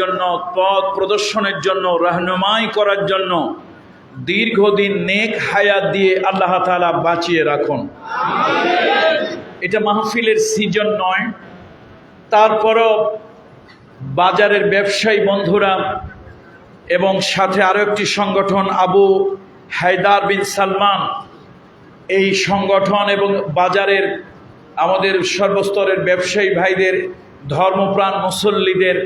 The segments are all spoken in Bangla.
জন্য, পথ প্রদর্শনের জন্য, রাহনুমাই করার জন্য দীর্ঘদিন নেক হায়াত দিয়ে আল্লাহ তাআলা বাঁচিয়ে রাখুন। এটা মাহফিলের সিজন নয়, তারপরও বাজারের ব্যবসায়ী বন্ধুরা এবং সাথে আরও একটি সংগঠন আবু হায়দার বিন সালমান, এই সংগঠন এবং বাজারের আমাদের সর্বস্তরের ব্যবসায়ী ভাইদের, ধর্মপ্রাণ মুসল্লিদের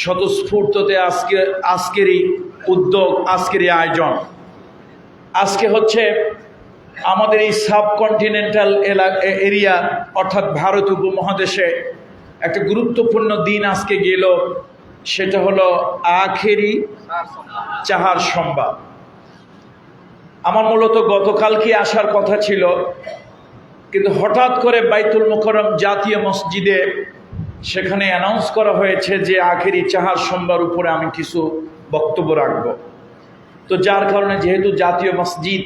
স্বতঃস্ফূর্ততে আজকেরই উদ্যোগ, আজকেরই আয়োজন। আজকে হচ্ছে আমাদের এই সাবকন্টিনেন্টাল এরিয়া অর্থাৎ ভারত উপমহাদেশে একটা গুরুত্বপূর্ণ দিন আজকে গেল, সেটা হলো আখেরি চাহার সোমবার। আমার মূলত গতকালকে আসার কথা ছিল, কিন্তু হঠাৎ করে বাইতুল মুকাররম জাতীয় মসজিদে সেখানে অ্যানাউন্স করা হয়েছে যে আখেরি চাহার সোমবার উপরে আমি কিছু বক্তব্য রাখব। তো যার কারণে যেহেতু জাতীয় মসজিদ,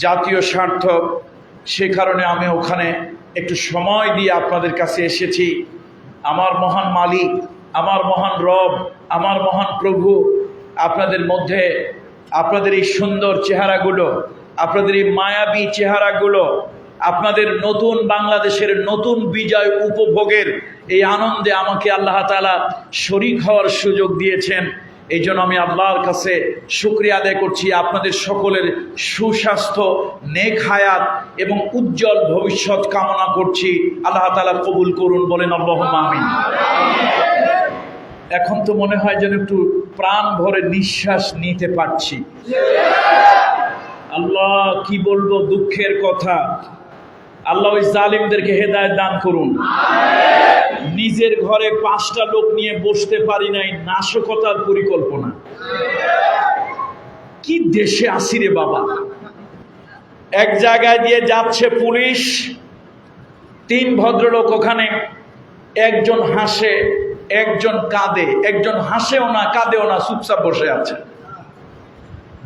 জাতীয় স্বার্থ, সে কারণে আমি ওখানে একটু সময় দিয়ে আপনাদের কাছে এসেছি। আমার মহান মালিক, আমার মহান রব, আমার মহান প্রভু আপনাদের মধ্যে আপনাদের এই সুন্দর চেহারাগুলো, আপনাদের এই মায়াবী চেহারাগুলো, আপনাদের নতুন বাংলাদেশের নতুন বিজয় উপভোগের এই আনন্দে আমাকে আল্লাহ তাআলা শরীক হওয়ার সুযোগ দিয়েছেন। এই জন্য আমি আল্লাহর কাছে শুকরিয়া আদায় করছি। আপনাদের সকলের সুস্বাস্থ্য, নেক হায়াত এবং উজ্জ্বল ভবিষ্যৎ কামনা করছি। আল্লাহ তাআলা কবুল করুন, বলেন আল্লাহুম্মা আমিন। এখন তো মনে হয় যেন একটু প্রাণ ভরে নিঃশ্বাস নিতে পারছি। আল্লাহ, কি বলবো, দুঃখের কথা। আল্লাহ ওই জালিমদেরকে হেদায়েত দান করুন। নিজের ঘরে 5টা লোক নিয়ে বসতে পারি নাই, নাশকতার পরিকল্পনা। কি দেশে আসি রে বাবা। এক জায়গায় দিয়ে যাচ্ছে পুলিশ, 3 ভদ্রলোক ওখানে, একজন হাসে, একজন কাঁদে, একজন হাসেও না কাঁদেও না, চুপচাপ বসে আছে।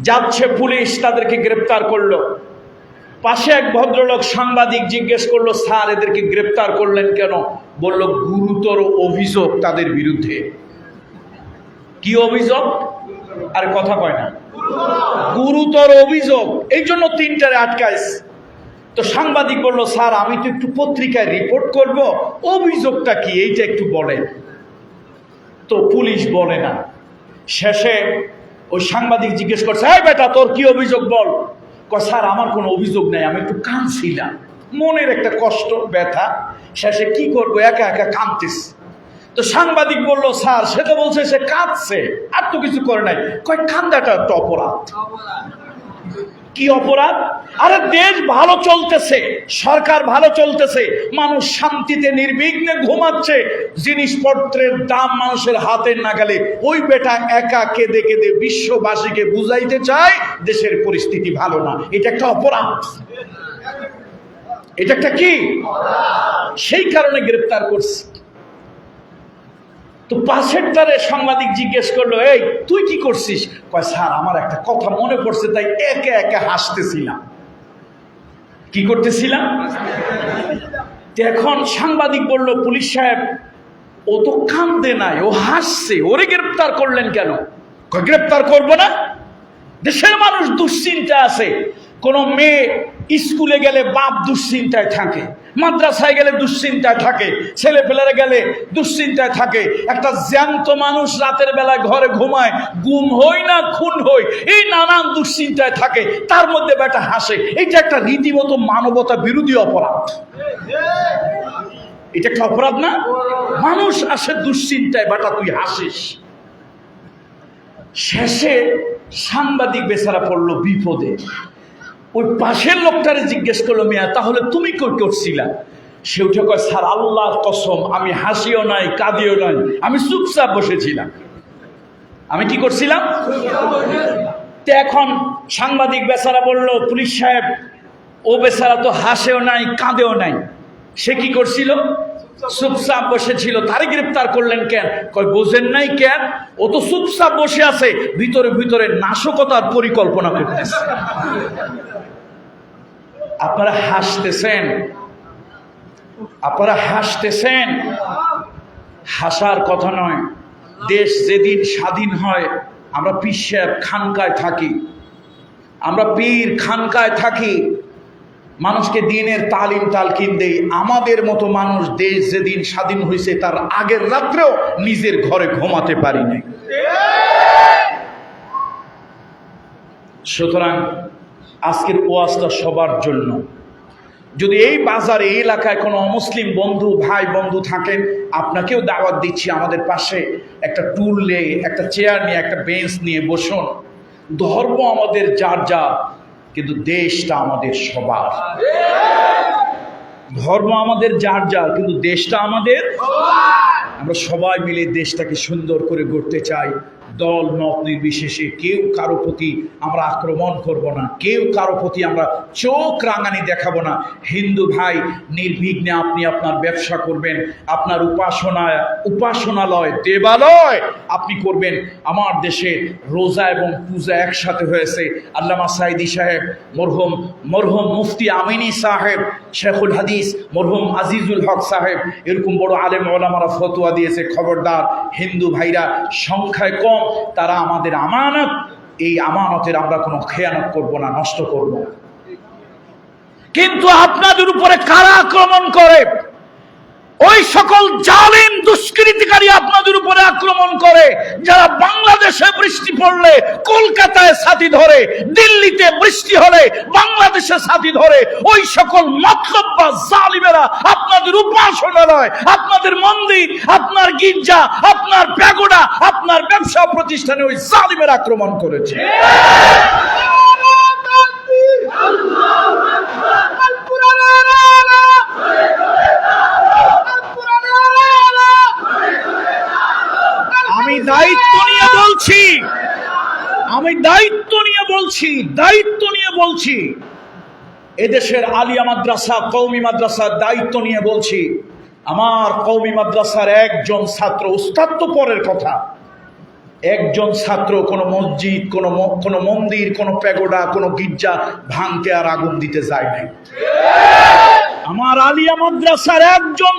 যাচ্ছে পুলিশ, তাদেরকে গ্রেপ্তার করলো। পাশে এক ভদ্রলোক সাংবাদিক জিজ্ঞেস করলো, স্যার এদেরকে গ্রেপ্তার করলেন কেন? বলল, গুরুতর অভিযোগ তাদের বিরুদ্ধে। কি অভিযোগ? আর কথা কয় না, গুরুতর অভিযোগ, এই জন্য 3টারে আটকাইছে। তো সাংবাদিক বলল, স্যার আমি তো একটু পত্রিকায় রিপোর্ট করব, অভিযোগটা কি এইটা একটু বলেন। তো পুলিশ বলে না। শেষে ওই সাংবাদিক জিজ্ঞেস করছে, এই বেটা তোর কি অভিযোগ বল। স্যার আমার কোনো অভিযোগ নেই, আমি একটু কাঁদছিলাম, মনের একটা কষ্ট, ব্যথা, শেষে কি করবো, একা একা কাঁদতেছি। তো সাংবাদিক বলল, স্যার সে তো বলছে সে কাঁদছে, আর তো কিছু করে নাই। কান্দাটা তো অপরাধ। কি অপরাধ? আরে দেশ ভালো চলতেছে, সরকার ভালো চলতেছে, মানুষ শান্তিতে নির্বিঘ্নে ঘুমাচ্ছে, জিনিসপত্রের দাম মানুষের হাতের নাগালে, ওই বেটা একা কেঁদে কেঁদে বিশ্ববাসীকে বুঝাইতে চায় দেশের পরিস্থিতি ভালো না। এটা একটা অপরাধ। এটা একটা কি? সেই কারণে গ্রেপ্তার করছে। তো পাশেরটারে সাংবাদিক জিজ্ঞেস করলো, এই তুই কি করছিস? কয়, স্যার আমার একটা কথা মনে পড়ছে, তাই একে একে হাসতেছিলাম। কি করতেছিলাম? এখন সাংবাদিক বলল, পুলিশ সাহেব ও তো কাঁদে নাই, ও হাসছে, ওরে গ্রেপ্তার করলেন কেন? গ্রেপ্তার করবো না? দেশের মানুষ দুশ্চিন্তা আছে। কোনো মেয়ে স্কুলে গেলে বাপ দুশ্চিন্তায় থাকে, মাদ্রাসায় গেলে দুশ্চিন্তায় থাকে, ছেলেপেলেরা গেলে দুশ্চিন্তায় থাকে, একটা জ্যান্ত মানুষ রাতের বেলায় ঘরে ঘুমায়, গুম হই না খুন হই, এই নানান দুশ্চিন্তায় থাকে, তার মধ্যে বেটা হাসে। এইটা একটা রীতিমতো মানবতা বিরোধী অপরাধ। এটা একটা অপরাধ না? মানুষ আসে দুশ্চিন্তায়, বেটা তুই হাসিস। শেষে সাংবাদিক বেচারা পড়লো বিপদে। ওই পাশের লোকটারে জিজ্ঞেস করলো, মিয়া তাহলে তুমি কই করছিলা? সে উঠে কয়, স্যার আল্লাহর কসম আমি হাসিও নাই কাঁদিও নাই, আমি চুপচাপ বসেছিলাম। আমি কি করছিলাম? তো এখন সাংবাদিক বেচারা বলল, পুলিশ সাহেব ও বেচারা তো হাসেও নাই কাঁদেও নাই, সে কি করছিল? চুপচাপ বসেছিল, তারে গ্রেপ্তার করলেন কেন? কয় বোঝেন নাই কেন? ও তো চুপচাপ বসে আছে, ভিতরে ভিতরে নাশকতার পরিকল্পনা করতেছে। আপনারা হাসতেছেন, আপনারা হাসতেছেন, হাসার কথা নয়। দেশ যেদিন স্বাধীন হয় আমরা পীর সাহেব খানকায় থাকি, আমরা পীর খানকায় থাকি, মানুষকে দিনের তালিম তালকিন দেই। আমাদের মতো মানুষ দেশ যেদিন স্বাধীন হয়েছে তার আগের রাত্রেও নিজের ঘরে ঘুমাতে পারি নাই। সুতরাং আজকের ওয়াজটা সবার জন্য। যদি এই বাজারে এই এলাকায় কোনো অমুসলিম বন্ধু ভাই বন্ধু থাকেন, আপনাকেও দাওয়াত দিচ্ছি, আমাদের পাশে একটা টুল নিয়ে, একটা চেয়ার নিয়ে, একটা বেঞ্চ নিয়ে বসুন। ধর্ম আমাদের যার যা, কিন্তু দেশটা আমাদের সবার। ধর্ম আমাদের যার যা, কিন্তু দেশটা আমাদের। আমরা সবাই মিলে দেশটাকে সুন্দর করে গড়তে চাই। দল মত নির্বিশেষে কেউ কারো প্রতি আমরা আক্রমণ করব না, কেউ কারো প্রতি আমরা চোখ রাঙানি দেখাবো না। হিন্দু ভাই, নির্বিঘ্নে আপনি আপনার ব্যবসা করবেন, আপনার উপাসনালয় দেবালয় আপনি করবেন। আমার দেশে রোজা এবং পূজা একসাথে হয়েছে। আল্লামা সাইদি সাহেব, মরহুম মুফতি আমিনী সাহেব, শেখুল হাদিস মরহুম আজিজুল হক সাহেব, এরকম বড় আলেম ওলামারা ফতোয়া দিয়েছে, খবরদার হিন্দু ভাইরা সংখ্যায় কম, তারা আমাদের আমানত, এই আমানতের আমরা কোনো খেয়ানত করব না, নষ্ট করব না। কিন্তু আপনাদের উপরে কারা আক্রমণ করে? ওই সকল জালিম দুষ্কৃতিকারী আপনাদের উপরে আক্রমণ করে, যারা বাংলাদেশে বৃষ্টি পড়লে কলকাতায় ছাতি ধরে, দিল্লিতে বৃষ্টি হলে বাংলাদেশে ছাতি ধরে। ওই সকল মতলব্বা জালিমেরা আপনাদের উপাসনালয়, আপনাদের মন্দির, আপনার গির্জা, আপনার প্যাগোডা, আপনার ব্যবসা প্রতিষ্ঠানে ওই জালিমেরা আক্রমণ করেছে। আমি দায়িত্ব নিয়ে বলছি, এদেশের আলিয়া মাদ্রাসা, কওমি মাদ্রাসার দায়িত্ব নিয়ে বলছি। আমার কওমি মাদ্রাসার একজন ছাত্র, উস্তাদ তো পরের কথা, একজন ছাত্র কোনো মসজিদ, কোনো মন্দির, কোনো প্যাগোডা, কোনো গির্জা ভাঙতে আর আগুন দিতে যায় নাই। আমার আলিয়া মাদ্রাসার একজন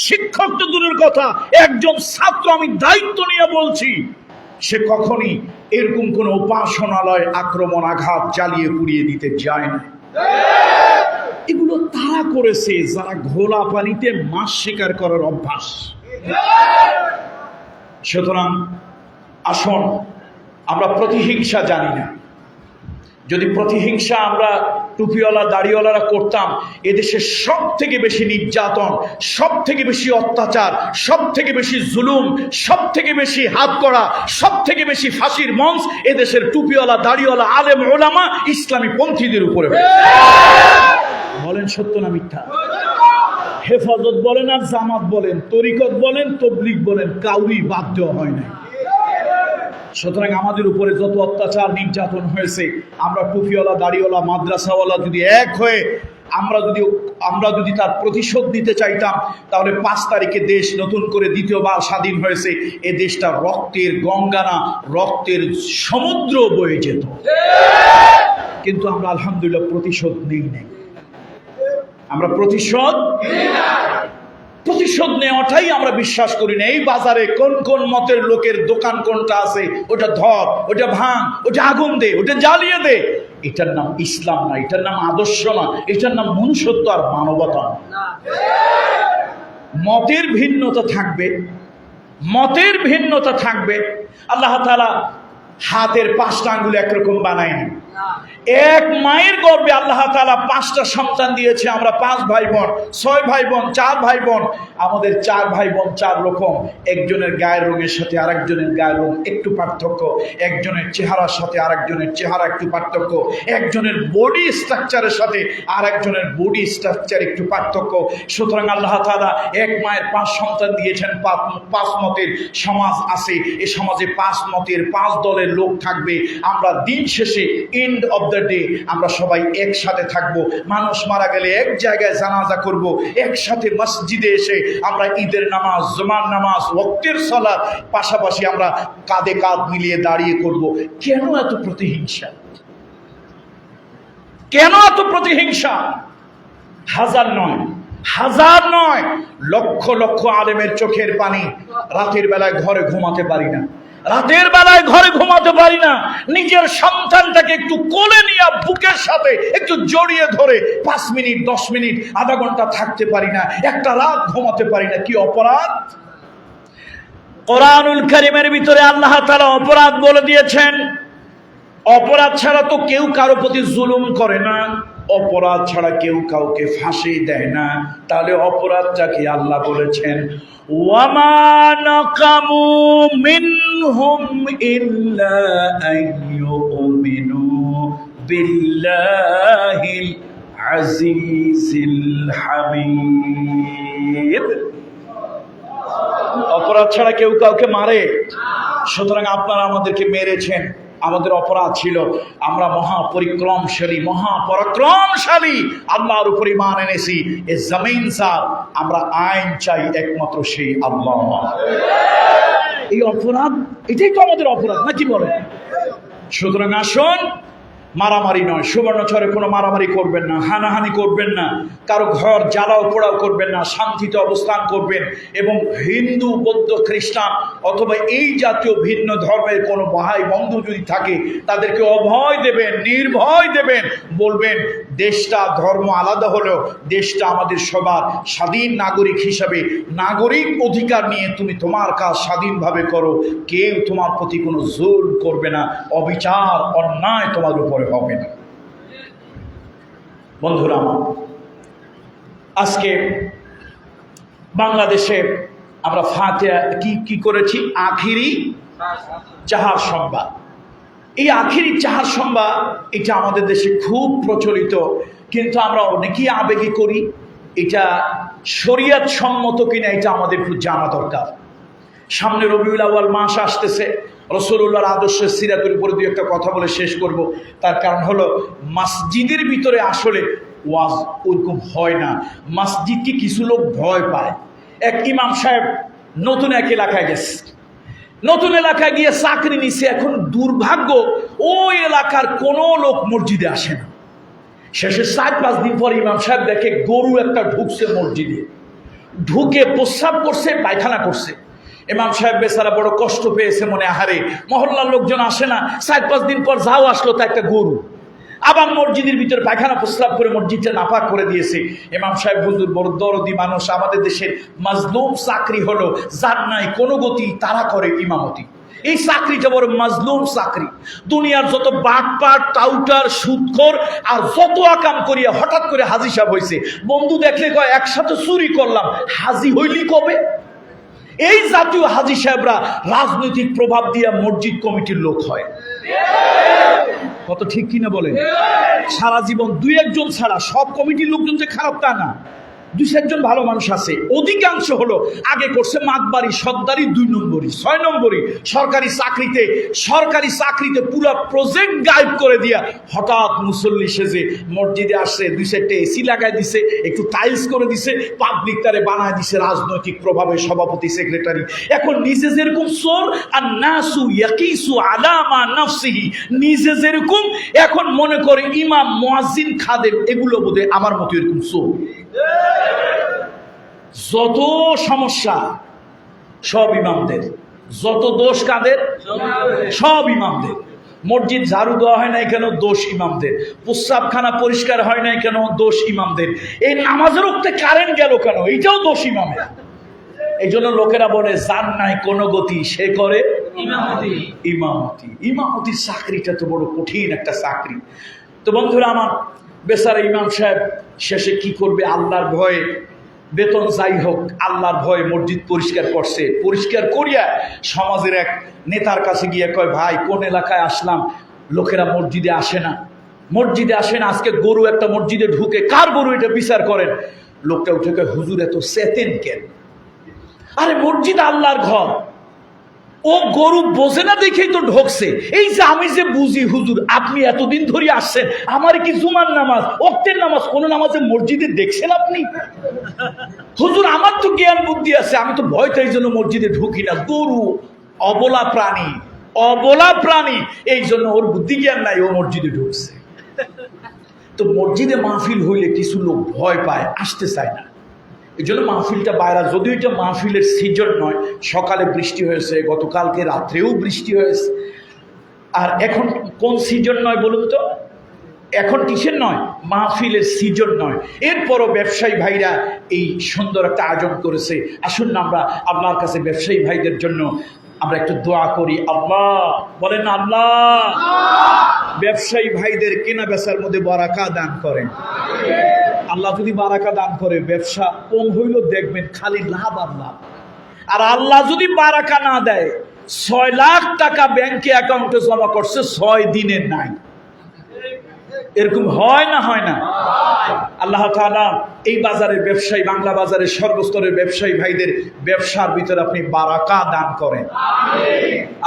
শিক্ষক তো দূরের কথা, একজন ছাত্র, আমি দায়িত্ব নিয়ে বলছি, সে কখনই এরকম কোন উপাসনালয় আক্রমণ আঘাত জ্বালিয়ে পুড়িয়ে দিতে যায় না। এগুলো তারা করেছে যারা ঘোলা পানিতে মাছ শিকার করার অভ্যাস। সুতরাং আসুন, আমরা প্রতিহিংসা জানি না। যদি প্রতিহিংসা আমরা টুপিওয়ালা দাড়িওয়ালারা করতাম, এদেশের সব থেকে বেশি নির্যাতন, সব থেকে বেশি অত্যাচার, সব থেকে বেশি জুলুম, সব থেকে বেশি হাত করা, সব থেকে বেশি ফাঁসির মঞ্চ এদেশের টুপিওয়ালা দাড়িওয়ালা আলেম ওলামা ইসলামী পন্থীদের উপরে। বলেন সত্য না মিথ্যা? হেফাজত বলেন আর জামাত বলেন, তরিকত বলেন, তবলিগ বলেন, কাউরি বাদ দেওয়া হয় না। সুতরাং আমাদের উপরে যত অত্যাচার নির্যাতন হয়েছে, আমরা টুপিওয়ালা দাড়িওয়ালা মাদ্রাসাওয়ালা যদি এক হয়ে আমরা যদি তার প্রতিশোধ নিতে চাইতাম, তাহলে 5 তারিখে দেশ নতুন করে দ্বিতীয়বার স্বাধীন হয়েছে, এ দেশটা রক্তের গঙ্গা না, রক্তের সমুদ্র বয়ে যেত। কিন্তু আমরা আলহামদুলিল্লাহ প্রতিশোধ নেই নাই। আমরা প্রতিশোধ নেওয়াটাই আমরা বিশ্বাস করি না। এই বাজারে কোন কোন মতের লোকের দোকান কোনটা আছে, ওটা ধর, ওটা ভাঙ, ওটা আগুন দে, ওটা জ্বালিয়ে দে, এটার নাম ইসলাম না, এটার নাম আদর্শ না, এটার নাম মনুষ্যত্ব আর মানবতা না। মতের ভিন্নতা থাকবে। আল্লাহ তাআলা হাতের 5টা আঙ্গুল একরকম বানায়নি। এক মায়ের গর্ভে আল্লাহ তাআলা 5টা সন্তান দিয়েছে। আমরা 5 ভাই বোন, 6 ভাই বোন, 4 ভাই বোন। আমাদের 4 ভাই বোন 4 রকম। একজনের গায়ের রঙের সাথে আরেকজনের গায়ের রং একটু পার্থক্য, একজনের চেহারার সাথে আরেকজনের চেহারা একটু পার্থক্য, একজনের বডি স্ট্রাকচারের সাথে আরেকজনের বডি স্ট্রাকচার একটু পার্থক্য। সুতরাং আল্লাহ তাআলা এক মায়ের 5 সন্তান দিয়েছেন। 5 মতের সমাজ আছে, এই সমাজে 5 মতের 5 দলের লোক থাকবে। আমরা দিন শেষে এন্ড অফ দ্য ডে আমরা সবাই একসাথে থাকব। মানুষ মারা গেলে এক জায়গায় জানাজা করব, একসাথে মসজিদে এসে আমরা ঈদের নামাজ, জুমার নামাজ, ওয়াক্তের সালাত পাশাপাশি আমরা কাঁধে কাঁধ মিলিয়ে দাঁড়িয়ে করব। কেন এত প্রতিহিংসা? কেন এত প্রতিহিংসা? 1000 নয়, হাজার নয়, লক্ষ লক্ষ আলেমের চোখের পানি। রাতের বেলায় ঘরে ঘুমাতে পারি না, রাতের বেলায় ঘরে ঘুমাতে পারি না। নিজের সন্তানটাকে একটু কোলে নিয়ে বুকের সাথে একটু জড়িয়ে ধরে 5 মিনিট 10 মিনিট আধা ঘন্টা থাকতে পারি না, একটা রাত ঘুমাতে পারি না। কি অপরাধ! কোরআনুল কারীমের ভিতরে আল্লাহ তাআলা অপরাধ বলে দিয়েছেন। অপরাধ ছাড়া তো কেউ কারো প্রতি জুলুম করে না, অপরাধ ছাড়া কেউ কাউকে ফাঁসি দেয় না। তাহলে অপরাধটা কি? আল্লাহ বলেছেন ওয়ামা নাকামু মিনহুম ইল্লা আইয়ুমিনু বিল্লাহিল আজিজিল হামিদ। অপরাধ ছাড়া কেউ কাউকে মারে? সুতরাং আপনারা আমাদেরকে মেরেছেন, আমাদের অপরাধ ছিল আমরা মহাপরিক্রমশালী মহাপরাক্রমশালী আল্লাহর উপর ঈমান এনেছি। এ জমিন স্যার, আমরা আইন চাই একমাত্র সেই আল্লাহ। এই অপরাধ, এটাই তো আমাদের অপরাধ, নাকি বলেন? সুতরাং আসুন, মারামারি নয়, সুবর্ণচরে কোনো মারামারি করবেন না, হানাহানি করবেন না, কারো ঘর জ্বালাও পোড়াও করবেন না, শান্তিতে অবস্থান করবেন। এবং হিন্দু বৌদ্ধ খ্রিস্টান অথবা এই জাতীয় ভিন্ন ধর্মের কোনো ভাই বন্ধু যদি থাকে তাদেরকে অভয় দেবেন, নির্ভয় দেবেন, বলবেন দেশটা ধর্ম আলাদা হলেও দেশটা আমাদের সবার। স্বাধীন নাগরিক হিসাবে নাগরিক অধিকার নিয়ে তুমি তোমার কাজ স্বাধীনভাবে করো, কেউ তোমার প্রতি কোনো জুলুম করবে না, অবিচার অন্যায় তোমার উপরে হবে না। বন্ধুরা আমার, আজকে বাংলাদেশে আমরা ফাতিহা কি করেছি? আখিরি চাহার সংবাদ। এই আখিরি চাহার সংবাদ এটা আমাদের দেশে খুব প্রচলিত, কিন্তু আমরা অনেকেই আবেগে করি। এটা শরিয়ত সম্মত কিনা এটা আমাদের একটু জানা দরকার। সামনে রবিউল আউয়াল মাস আসতেছে, রাসূলুল্লাহর আদর্শের সিরাতের উপরে দুই একটা কথা বলে শেষ করব। তার কারণ হলো মসজিদের ভিতরে আসলে ওয়াজ ওরকম হয় না, মসজিদকে কিছু লোক ভয় পায়। এক ইমাম সাহেব নতুন এক এলাকায় গেছে, নতুন এলাকায় গিয়ে চাকরি নিছে। এখন দুর্ভাগ্য, ওই এলাকার কোনো লোক মসজিদে আসে না। শেষে 4-5 দিন পর ইমাম সাহেব দেখে গরু একটা ঢুকছে মসজিদে, ঢুকে প্রস্রাব করছে, পায়খানা করছে। ইমাম সাহেব বেচারা বড় কষ্ট পেয়েছে মনে, আহারে মহল্লার লোকজন আসে না, 4-5 দিন পর যাও আসলো তা একটা গরু, আবার মসজিদের ভিতরে পায়খানা প্রস্রাব করে মসজিদটা নাপাক করে দিয়েছে। ইমাম সাহেব হুজুর বড় দরদি মানুষ। আমাদের দেশের মাজলুম চাকরি হলো যার নাই কোনো গতি তারা করে ইমামতি। এই চাকরিটা বড় মাজলুম চাকরি। দুনিয়ার যত বাটপাট টাউটার সুদখোর আর যত আকাম করিয়া হঠাৎ করে হাজি সাহেব হয়েছে, বন্ধু দেখলে কয় একসাথে চুরি করলাম, হাজি হইলি কবে? এই জাতীয় হাজি সাহেবরা রাজনৈতিক প্রভাব দিয়ে মসজিদ কমিটির লোক হয়। কত ঠিক কিনা বলেন? সারা জীবন 2-1 জন ছাড়া সব কমিটির লোকজন যে খারাপ তা না, 2-4 জন ভালো মানুষ আছে। অধিকাংশ হলো আগে করছে মাতবাড়ি সর্দারি 2 নম্বরি 6 নম্বরি সরকারি চাকরিতে পুরো প্রজেক্ট গায়েব করে দিয়া হঠাৎ মুসল্লি সেজে মসজিদে আসছে, 2-4টে এসি লাগাই দিছে, একটু টাইলস করে দিছে, পাবলিক তারে বানায় দিছে রাজনৈতিক প্রভাবে সভাপতি সেক্রেটারি। এখন নিজে যেরকম চোর আর নাসু ইয়াকিসু আলা মা নাফসিহি, নিজে যেরকম এখন মনে করে ইমাম মুয়াজ্জিন খাদেম এগুলো বোধহয় আমার মতো এরকম চোর। যত সমস্যা সব ইমামদের, যত দোষ কাদের? সব ইমামদের। মসজিদ ঝাড়ু দেওয়া হয় নাই কেন? দোষ ইমামদের। প্রস্রাবখানা পরিষ্কার হয় নাই কেন? দোষ ইমামদের। এই নামাজের উঠতে কারেন্ট গেল কেন? এইটাও দোষ ইমামের। এই জন্য লোকেরা বলে যার নাই কোনো গতি সে করে ইমামতি। ইমামতির চাকরিটা তো বড় কঠিন একটা চাকরি। তো বন্ধুরা আমার, বেচারা ইমাম সাহেব শেষে কি করবে? আল্লাহর ভয়ে, বেতন যাই হোক আল্লাহর ভয়ে মসজিদ পরিষ্কার করছে। পরিষ্কার করিয়া সমাজের এক নেতার কাছে গিয়ে কয়, ভাই কোন এলাকায় আসলাম, লোকেরা মসজিদে আসে না, আজকে গরু একটা মসজিদে ঢুকে, কার গরু এটা বিচার করেন। লোকটা উঠে কয়, হুজুর এত চেতেন কেন? আরে মসজিদ আল্লাহর ঘর, ও গরু বোঝে না দেখেই তো ঢোকছে। এই যে আমি যে বুঝি হুজুর, আপনি এতদিন ধরে আসছেন, আমার কি জুমার নামাজ ওয়াক্তের নামাজ কোন নামাজে মসজিদে দেখছেন আপনি? হুজুর আমার তো জ্ঞান বুদ্ধি আছে, আমি তো ভয়টা এই জন্য মসজিদে ঢুকি না। গরু অবলা প্রাণী, এই জন্য ওর বুদ্ধি জ্ঞান নাই, ও মসজিদে ঢুকছে। তো মসজিদে মাহফিল হইলে কিছু লোক ভয় পায়, আসতে চায় না। এই জন্য মাহফিলটা বাইরা, যদিও এটা মাহফিলের সিজন নয়, সকালে বৃষ্টি হয়েছে, গতকালকে রাত্রেও বৃষ্টি হয়েছে। আর এখন কোন সিজন নয় বলুন তো? এখন কিসের নয়? মাহফিলের সিজন নয়। এরপরও ব্যবসায়ী ভাইরা এই সুন্দর একটা আয়োজন করেছে। আসুন না আমরা আল্লাহর কাছে ব্যবসায়ী ভাইদের জন্য আমরা একটু দোয়া করি। আল্লাহ বলেন, আল্লাহ ব্যবসায়ী ভাইদের কেনা বেচার মধ্যে বারাকা দান করেন। আল্লাহ যদি বারাকা দান করে, ব্যবসা কম হইল দেখবেন খালি লাভ আর লাভ। আর আল্লাহ যদি বারাকা না দেয়, 6 লাখ টাকা ব্যাংকে অ্যাকাউন্টে জমা করছে 6 দিনের নাই। এরকম হয় না? হয় না? আল্লাহ তাআলা এই বাজারের ব্যবসায়ী, বাংলা বাজারের সর্বস্তরের ব্যবসায়ী ভাইদের ব্যবসার ভিতরে আপনি বারাকা দান করেন।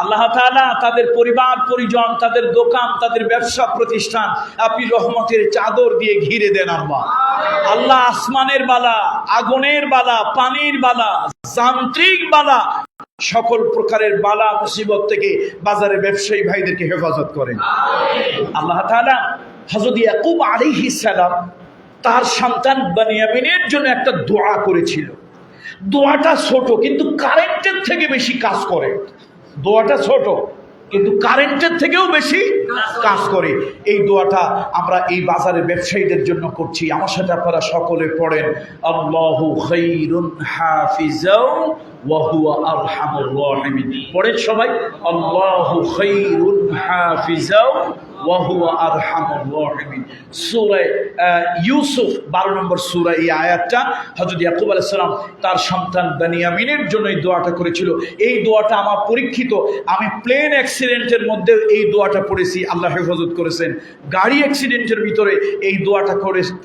আল্লাহ তাআলা তাদের পরিবার পরিজন, তাদের দোকান, তাদের ব্যবসা প্রতিষ্ঠান আপনি রহমতের চাদর দিয়ে ঘিরে দেন। আল্লাহ আসমানের বালা, আগুনের বালা, পানির বালা, যান্ত্রিক বালা, সকল প্রকারের বালা মুসিবত থেকে বাজারের ব্যবসায়ী ভাইদেরকে হেফাজত করেন। আল্লাহ তাআলা হযরত ইয়াকুব আলাইহিস সালাম তার সন্তান বিনয়ামীনের জন্য একটা দোয়া করেছিল। দোয়াটা ছোট কিন্তু কারেন্টের থেকে বেশি কাজ করে। দোয়াটা ছোট কিন্তু কারেন্টের থেকেও বেশি কাজ করে। এই দোয়াটা আমরা এই বাজারের ব্যবসায়ীদের জন্য করছি। আমার সাথে আপনারা সকলে পড়েন, আল্লাহু খায়রুন হাফিজাও ওয়া হুয়া আরহামুর রাহিমিন। পড়েন সবাই, আল্লাহু খায়রুন হাফিজাও ওয়া হুয়া আরহামুর রাহিমিন। সূরা ইউসুফ 12 নম্বর সূরা, এই আয়াতটা হযরত ইয়াকুব আলাইহিস সালাম তার সন্তান বিনয়ামীনের জন্য এই দোয়াটা করেছিল। এই দোয়াটা আমার পরীক্ষিত। আমি প্লেন অ্যাক্সিডেন্টের মধ্যে এই দোয়াটা পড়েছি, আল্লাহ হেফাজত করেছেন। গাড়ি অ্যাক্সিডেন্টের ভিতরে এই দোয়াটা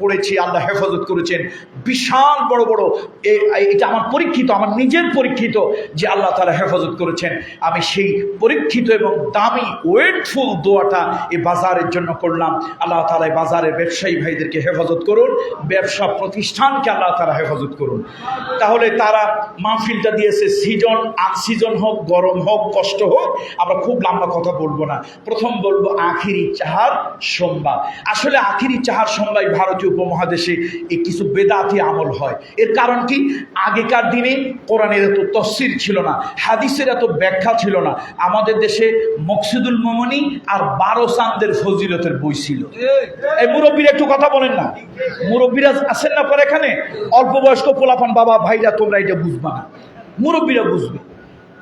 পড়েছি, আল্লাহ হেফাজত করেছেন। বিশাল বড় বড় এটা আমার পরীক্ষিত, আমার নিজের পরীক্ষিত যে আল্লাহ তাআলা হেফাজত করেছেন। আমি সেই পরীক্ষিত এবং দামি ওয়েটফুল দোয়াটা এই বাজারের জন্য করলাম। আল্লাহ তাআলা বাজারের ব্যবসায়ী ভাইদেরকে হেফাজত করুন, ব্যবসা প্রতিষ্ঠানকে আল্লাহ তাআলা হেফাজত করুন। তাহলে তারা মাহফিলটা দিয়েছে, সিজন আনসিজন হোক, গরম হোক, কষ্ট হোক, আমরা খুব লম্বা কথা বলবো না। প্রথম বলবো আখিরি চাহার সোমবার। আসলে আখিরি চাহার সোমবার ভারতীয় উপমহাদেশে এই কিছু বেদাতি আমল হয়। এর কারণ কি? আগেকার দিনে কোরআনের এত তফসির ছিল না, হাদিসের এত ব্যাখ্যা ছিল না। আমাদের দেশে মকসুদুল মোমিনী আর 12 চাঁদের ফজিলতের বই ছিল। এই মুরব্বীরা একটু কথা বলেন না, মুরব্বীরা আছেন না পরে এখানে? অল্প বয়স্ক পোলাপান, বাবা ভাইরা তোমরা এটা বুঝবা না, মুরব্বীরা বুঝবে।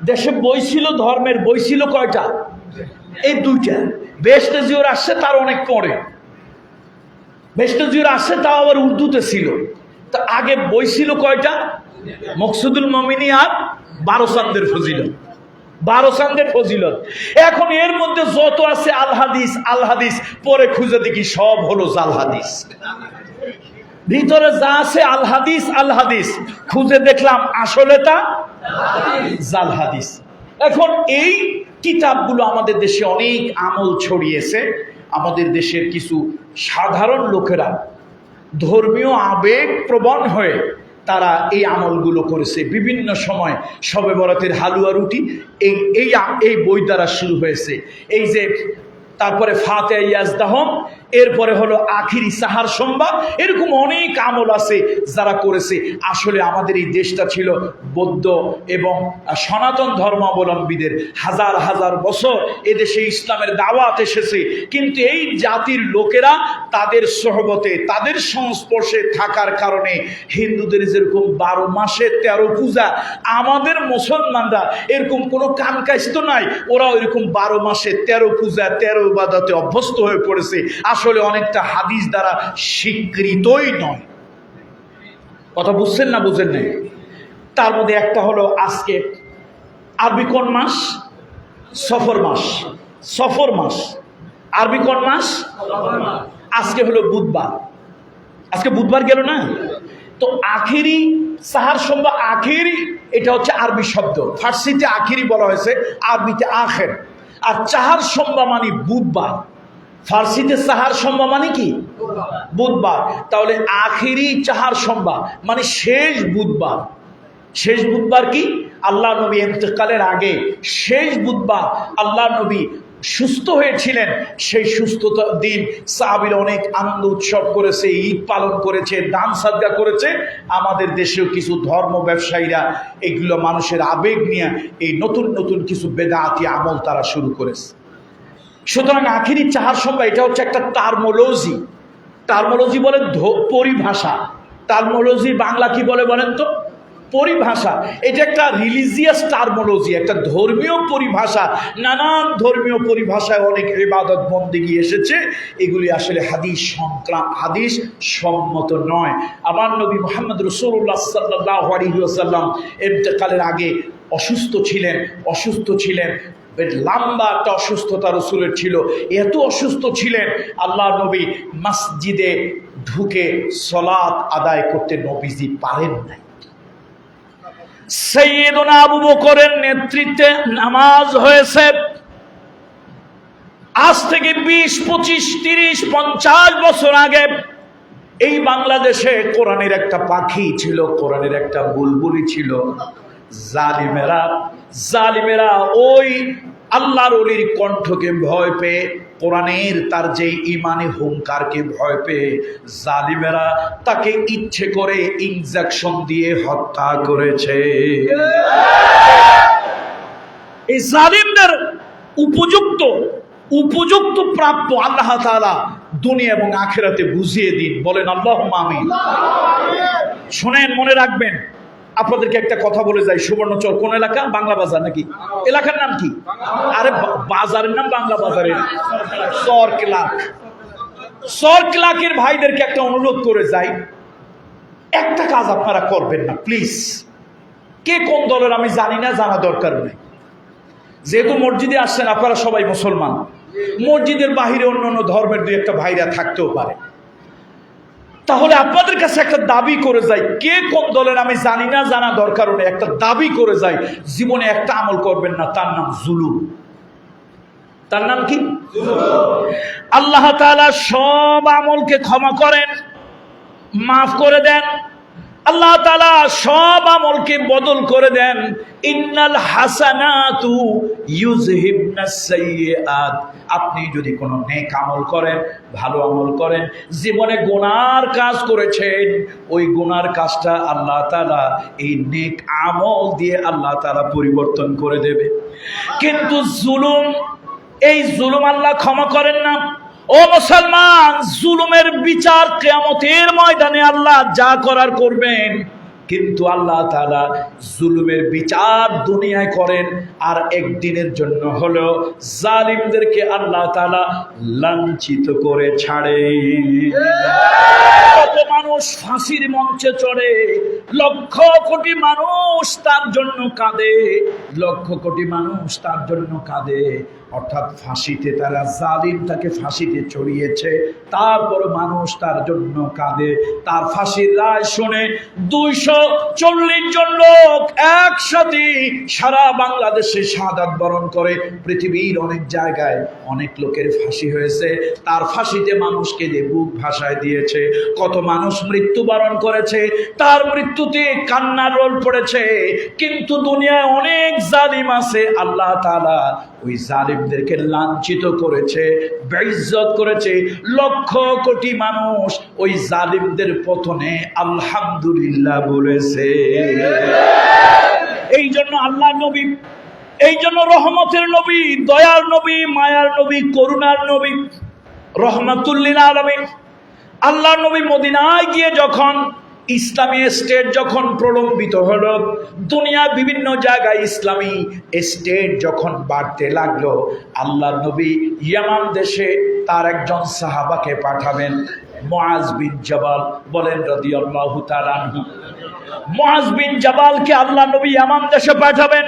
দেশে বই ছিল, ধর্মের বই ছিল কয়টা? এই 2টা। বেস্টজিওর আসছে তার অনেক পরে, বেস্টজিওর আসছে তাও আবার উর্দুতে ছিল। তা আগে বই ছিল কয়টা? মকসুদুল মোমিনী আর 12 চাঁদের ফজিলত। 12 চাঁদের ফজিলত। এখন এর মধ্যে যত আছে আল হাদিস, আল হাদিস, পরে খুঁজে দেখি সব হলো জাল হাদিস। ভিতরে যা আছে আল হাদিস, আল হাদিস, খুঁজে দেখলাম আসলে তা জাল হাদিস। এখন এই কিতাবগুলো আমাদের দেশে অনেক আমল ছড়িয়েছে। আমাদের দেশের কিছু সাধারণ লোকেরা ধর্মীয় আবেগ প্রবণ হয়ে তারা এই আমলগুলো করেছে। বিভিন্ন সময় শবে বরাতের হালুয়া রুটি এই বই দ্বারা শুরু হয়েছে। এই যে তারপরে ফাতিহা ইয়াজদাহম, এরপরে হলো আখিরি সাহার সোমবার, এরকম অনেক আমল আছে যারা করেছে। আসলে আমাদের এই দেশটা ছিল বৌদ্ধ এবং সনাতন ধর্মাবলম্বীদের। হাজার হাজার বছর এদেশে ইসলামের দাওয়াত এসেছে, কিন্তু এই জাতির লোকেরা তাদের সোহবতে, তাদের সংস্পর্শে থাকার কারণে হিন্দুদের যেরকম 12 মাসে 13 পূজা, আমাদের মুসলমানরা এরকম কোনো কামকাজ তো নাই, ওরা ওইরকম 12 মাসে 13 পূজা 13 ইবাদতে অভ্যস্ত হয়ে পড়েছে। আসলে অনেকটা হাদিস দ্বারা স্বীকৃতই নয়। কথা বুঝছেন না? বুঝেন নাই? তার মধ্যে একটা হলো আজকে আরবি কোন মাস? সফর মাস। সফর মাস আরবি কোন মাস? আজকে হলো বুধবার। আজকে বুধবার গেল না? তো আখেরি সাহার সোমবার, আখেরি এটা হচ্ছে আরবি শব্দ। ফার্সিতে আখেরি বলা হয়েছে, আরবিতে আখের। আর চাহার সোমবার মানে বুধবার। ফার্সিতে সাহার সোমবার মানে কি? বুধবার। তাহলে আখেরি চাহার সোমবার মানে শেষ বুধবার। শেষ বুধবার কি? আল্লাহ নবী ইন্তেকালের আগে শেষ বুধবার আল্লাহ নবী সুস্থ হয়েছিলেন, সেই সুস্থতা দিন সাহাবীরা অনেক আনন্দ উৎসব করেছে, ঈদ পালন করেছে, দান সাদকা করেছে। আমাদের দেশেও কিছু ধর্ম ব্যবসায়ীরা এগুলো মানুষের আবেগ নিয়ে এই নতুন নতুন কিছু বেদাতি আমল তারা শুরু করেছে। সুতরাং আখিরি চাহার সময় এটা হচ্ছে একটা টার্মোলজি। টার্মোলজি বলে পরিভাষা। টার্মোলজি বাংলা কি বলে বলেন তো? পরিভাষা। এটা একটা রিলিজিয়াস টার্মোলজি, একটা ধর্মীয় পরিভাষা। নানান ধর্মীয় পরিভাষায় অনেক ইবাদত বন্দেগী এসেছে, এগুলি আসলে হাদিস সম্মত নয়। আমার নবী মুহাম্মদ রাসূলুল্লাহ সাল্লাল্লাহু আলাইহি ওয়াসাল্লাম ইন্তেকালের আগে অসুস্থ ছিলেন। লম্বা একটা অসুস্থতা রাসূলের ছিল। এত অসুস্থ ছিলেন, আল্লাহ নবী মসজিদে ঢুকে সালাত আদায় করতে নবীজি পারেন নাই। সাইয়েদনা আবু বকরের নেতৃত্বে নামাজ হয়েছে। আজ থেকে 20, 25, 30, 50 বছর আগে এই বাংলাদেশে কোরআনের একটা পাখি ছিল, কোরআনের একটা বুলবুলি ছিল। জালিমেরা ওই আল্লাহর ওলির কণ্ঠকে ভয় পেয়ে, কোরআনের তার যে ইমানে হুঙ্কারকে ভয় পেয়ে জালিমেরা তাকে ইচ্ছে করে ইনজেকশন দিয়ে হত্যা করেছে। এই জালিমদের উপযুক্ত প্রাপ্য আল্লাহ তাআলা দুনিয়া এবং আখিরাতে বুঝিয়ে দিন। বলেন আল্লাহুম্মা আমিন। শোনেন, মনে রাখবেন, আপনাদেরকে একটা কথা বলে যাই। সুবর্ণচর কোন এলাকা? বাংলা বাজার নাকি? এলাকার নাম কি? আরে বাজারের নাম বাংলা বাজারের সরক্লাকের ভাইদেরকে একটা অনুরোধ করে যাই, একটা কাজ আপনারা করবেন না প্লিজ। কে কোন দলের আমি জানি না, জানা দরকার নেই। যেহেতু মসজিদে আসছেন, আপনারা সবাই মুসলমান, মসজিদের বাহিরে অন্য ধর্মের দুই একটা ভাইরা থাকতেও পারে। তাহলে আপনাদের কাছে একটা দাবি করে যাই, কে কোন দলের আমি জানি না, জানা দরকার নেই, একটা দাবি করে যাই, জীবনে একটা আমল করবেন না, তার নাম জুলুম। তার নাম কি? আল্লাহ তাআলা সব আমলকে ক্ষমা করেন, মাফ করে দেন। আল্লাহ তাআলা সব আমলকে বদল করে দেন। ইন্নাল হাসানাতু ইউযহিবনাস সাইয়্যাত। আপনি যদি কোনো নেক আমল করেন, ভালো আমল করেন, জীবনে গুনার কাজ করেছেন, ওই গুনার কাজটা আল্লাহ তাআলা এই নেক আমল দিয়ে আল্লাহ তাআলা পরিবর্তন করে দেবে। কিন্তু এই জুলুম আল্লাহ ক্ষমা করেন না। ও মুসলমান, জুলুমের বিচার কিয়ামতের ময়দানে আল্লাহ যা করার করবেন, কিন্তু আল্লাহ তাআলা জুলুমের বিচার দুনিয়ায় করেন, আর একদিনের জন্য হলেও জালিমদেরকে আল্লাহ তাআলা লাঞ্ছিত করে ছাড়ে। কত মানুষ ফাঁসির মঞ্চে চড়ে, লক্ষ কোটি মানুষ তার জন্য কাঁদে, লক্ষ কোটি মানুষ তার জন্য কাঁদে। অর্থাৎ ফাঁসিতে তারা, জালিম তাকে ফাঁসিতে চড়িয়েছে, তারপর মানুষ তার জন্য কাঁদে। তার ফাঁসির রায় শুনে 240 জন লোক একসাথে সারা বাংলাদেশে শাহাদাত বরণ করে। পৃথিবীর অনেক জায়গায় অনেক লোকের ফাঁসি হয়েছে, তার ফাঁসিতে মানুষকে দিয়ে বুক ভাসায় দিয়েছে। কত মানুষ মৃত্যুবরণ করেছে, তার মৃত্যুতে কান্নার রোল পড়েছে। কিন্তু দুনিয়ায় অনেক জালিম আছে, আল্লাহ তাআলা ওই জালিমদেরকে লাঞ্ছিত করেছে, বেইজ্জত করেছে। লক্ষ কোটি মানুষ ওই জালিমদের পতনে আলহামদুলিল্লাহ বলেছে। এই জন্য আল্লাহ নবী, এই জন্য রহমতের নবী, দয়ার নবী, মায়ার নবী, করুণার নবী, রহমাতুল লিল আলামিন আল্লাহ নবী মদিনায় গিয়ে যখন ইসলামী স্টেট যখন প্রলম্বিত হলো, দুনিয়ার বিভিন্ন জায়গায় ইসলামী স্টেট যখন বাড়তে লাগলো, আল্লাহ নবী ইয়ামান দেশে তার একজন সাহাবাকে পাঠাবেন, মুআজ বিন জাবাল। বলেন রাদিয়াল্লাহু তাআলা আনহু। মুআজ বিন জাবালকে আল্লাহ নবী ইয়ামান দেশে পাঠাবেন।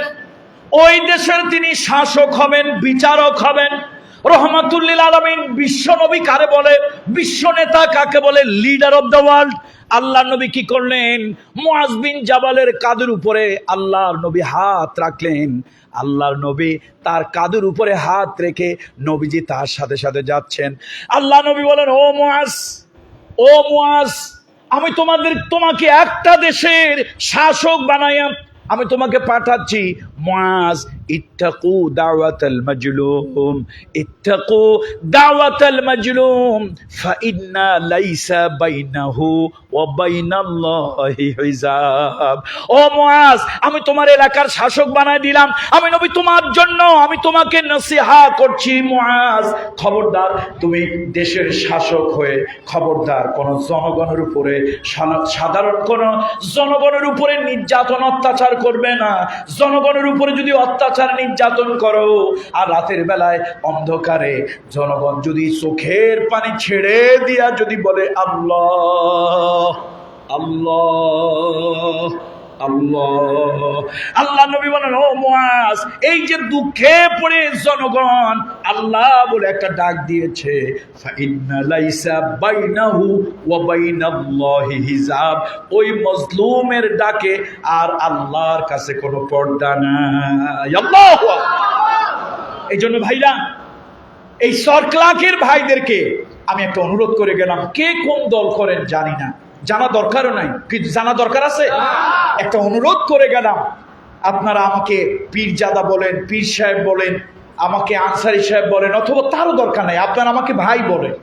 ওই দেশের তিনি শাসক হবেন, বিচারক হবেন। রহমাতুল লিল আলামিন বিশ্ব নবী কারে বলে? বিশ্ব নেতা কাকে বলে? Leader of the world. আল্লাহ নবী কি করলেন? মুআজ বিন জাবালের কাঁধের উপরে আল্লাহর নবী হাত রাখলেন। আল্লাহর নবী তার কাঁধের উপরে হাত রেখে নবীজি তার সাথে সাথে যাচ্ছেন। আল্লাহ নবী বলেন, ও মুআজ, আমি তোমাকে একটা দেশের শাসক বানাইয়া আমি তোমাকে পাঠাচ্ছি। মুআজ, ইত্তাকু দাওয়াতাল মাজলুম, ইত্তাকু দাওয়াতাল মাজলুম ফাইন্না লাইসা বাইনাহু ওয়া বাইনাল্লাহি হিজাব। ও মুআজ, আমি তোমার এলাকার শাসক বানায় দিলাম, আমি নবী তোমার জন্য, আমি তোমাকে নসিহত করছি। মুআজ, খবরদার, তুমি দেশের শাসক হয়ে খবরদার কোন জনগণের উপরে, সাধারণ কোন জনগণের উপরে নির্যাতন অত্যাচার করবে না। জনগণের উপরে যদি অত্যাচার নির্যাতন করো আর রাতের বেলায় অন্ধকারে জনগণ যদি চোখের পানি ছেড়ে দিয়া যদি বলে আল্লাহ আল্লাহ আল্লাহ, আল্লাহ নবী বলেন, ও মুআজ, এই যে দুঃখে পড়ে জনগণ আল্লাহ বলে একটা ডাক দিয়েছে, ফাইন্না লাইসা বাইনাহু ওয়া বাইনাল্লাহি হিজাব, ওই মজলুমের ডাকে আর আল্লাহর কাছে কোনো পর্দা নাই। আল্লাহু আকবার। এই জন্য ভাইরা, এই সরক্লাকের ভাইদেরকে আমি একটা অনুরোধ করে গেলাম, কে কোন দল করেন জানি না, জানা দরকারও নাই, কিন্তু জানা দরকার আছে। একটা অনুরোধ করে গেলাম, আপনারা আমাকে পীরজাদা বলেন, পীর সাহেব বলেন, আমাকে আনসারি সাহেব বলেন, অথবা তারও দরকার নাই, আপনারা আমাকে ভাই বলেন।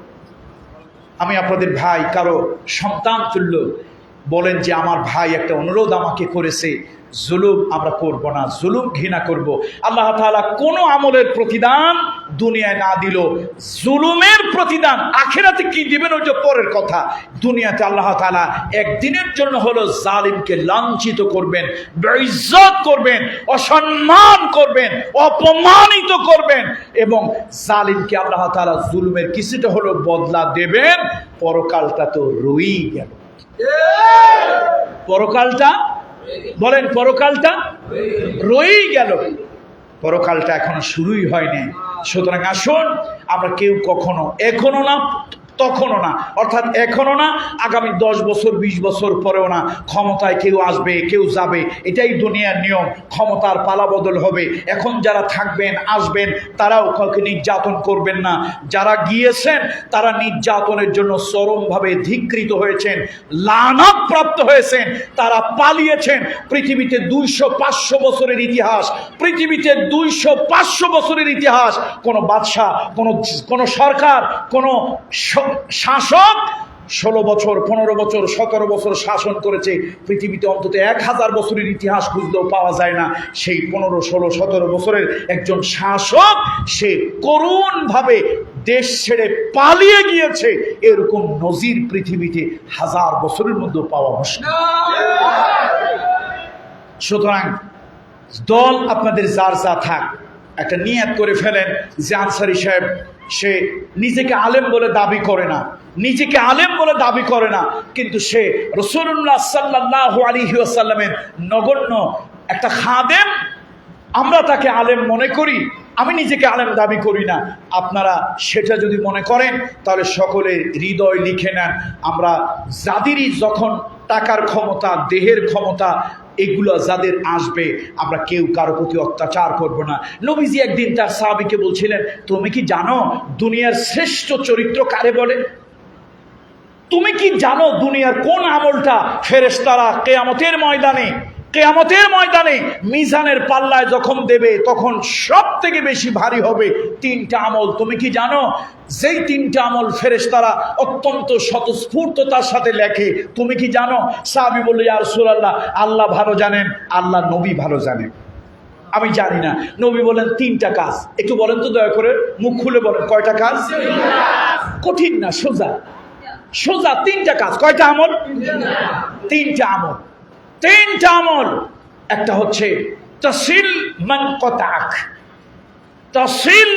আমি আপনাদের ভাই, কারো সন্তান তুল্য। বলেন যে আমার ভাই একটা অনুরোধ আমাকে করেছে, জুলুম আমরা করব না, জুলুম ঘৃণা করব। আল্লাহ তাআলা কোন আমলের প্রতিদান দুনিয়ায় না দিল, জুলুমের প্রতিদান আখিরাতে কি দিবেন ওইটা পরের কথা। দুনিয়াতে আল্লাহ তাআলা একদিনের জন্য হলো জালিমকে লাঞ্ছিত করবেন, বেইজ্জত করবেন, অসম্মান করবেন, অপমানিত করবেন, এবং জালিমকে আল্লাহ তাআলা জুলুমের কিছুটা হলো বদলা দেবেন। পরকালটা তো রয়েই গেল। পরকালটা বলেন, পরকালটা রয়েই গেল, পরকালটা এখনো শুরুই হয়নি। সুতরাং আসুন আমরা কেউ কখনো, এখনো না তখনও না, অর্থাৎ এখনো না, আগামী 10 বছর 20 বছর পরেও না, ক্ষমতায় কেউ আসবে কেউ যাবে, এটাই দুনিয়ার নিয়ম। ক্ষমতার পালাবদল হবে, এখন যারা থাকবেন আসবেন, তারাও কাউকে নির্যাতন করবেন না। যারা গিয়েছেন তারা নির্যাতনের জন্য চরমভাবে ধিক্কৃত হয়েছেন, লানত প্রাপ্ত হয়েছেন, তারা পালিয়েছেন। পৃথিবীতে 200-500 বছরের ইতিহাস, পৃথিবীতে 200-500 বছরের ইতিহাস, কোনো বাদশাহ, কোনো সরকার, কোনো শাসক 16 বছর 15 বছর 17 বছর শাসন করেছে। পৃথিবীতে অন্তত 1000 বছরের ইতিহাস খুঁজলেও পাওয়া যায় না সেই 15, 16, 17 বছরের একজন শাসক সে করুণভাবে দেশ ছেড়ে পালিয়ে গিয়েছে। এরকম নজির পৃথিবীতে 1000 বছরের মধ্যে পাওয়া মুশকিল। সুতরাং দল আপনাদের যার যা থাক, একটা নিয়ত করে ফেলেন যে আনসারী সাহেব সে নিজেকে আলেম বলে দাবি করে না, নিজেকে আলেম বলে দাবি করে না, কিন্তু সে রাসূলুল্লাহ সাল্লাল্লাহু আলাইহি ওয়াসাল্লামের নগণ্য একটা খাদেম। আমরা তাকে আলেম মনে করি, আমি নিজেকে আলেম দাবি করি না। আপনারা সেটা যদি মনে করেন তাহলে সকলে হৃদয় লিখে নেন। আমরা যাদেরই যখন টাকার ক্ষমতা, দেহের ক্ষমতা, এগুলো যাদের আসবে, আমরা কেউ কারো প্রতি অত্যাচার করব না। নবীজি একদিন তার সাহাবীকে বলছিলেন, তুমি কি জানো দুনিয়ার শ্রেষ্ঠ চরিত্র কারে বলে? তুমি কি জানো দুনিয়ার কোন আমলটা ফেরেশতারা কিয়ামতের ময়দানে মিজানের পাল্লায় যখন দেবে তখন সব থেকে বেশি ভারী হবে? 3টা আমল। তুমি কি জানো যেই 3টা আমল ফেরেশতারা অত্যন্ত স্বতঃস্ফূর্ততার সাথে লেখে? তুমি কি জানো? সাহাবী বলল, ইয়া রাসূলুল্লাহ, আল্লাহ ভালো জানেন, আল্লাহ নবী ভালো জানেন, আমি জানি না। নবী বলেন 3টা কাজ। একটু বলেন তো দয়া করে, মুখ খুলে বলেন, কয়টা কাজ? কঠিন না, সোজা সোজা 3টা কাজ। কয়টা আমল? 3টা আমল। 3টা আমল। একটা হচ্ছে তাসিল মান কতাক, তাসিল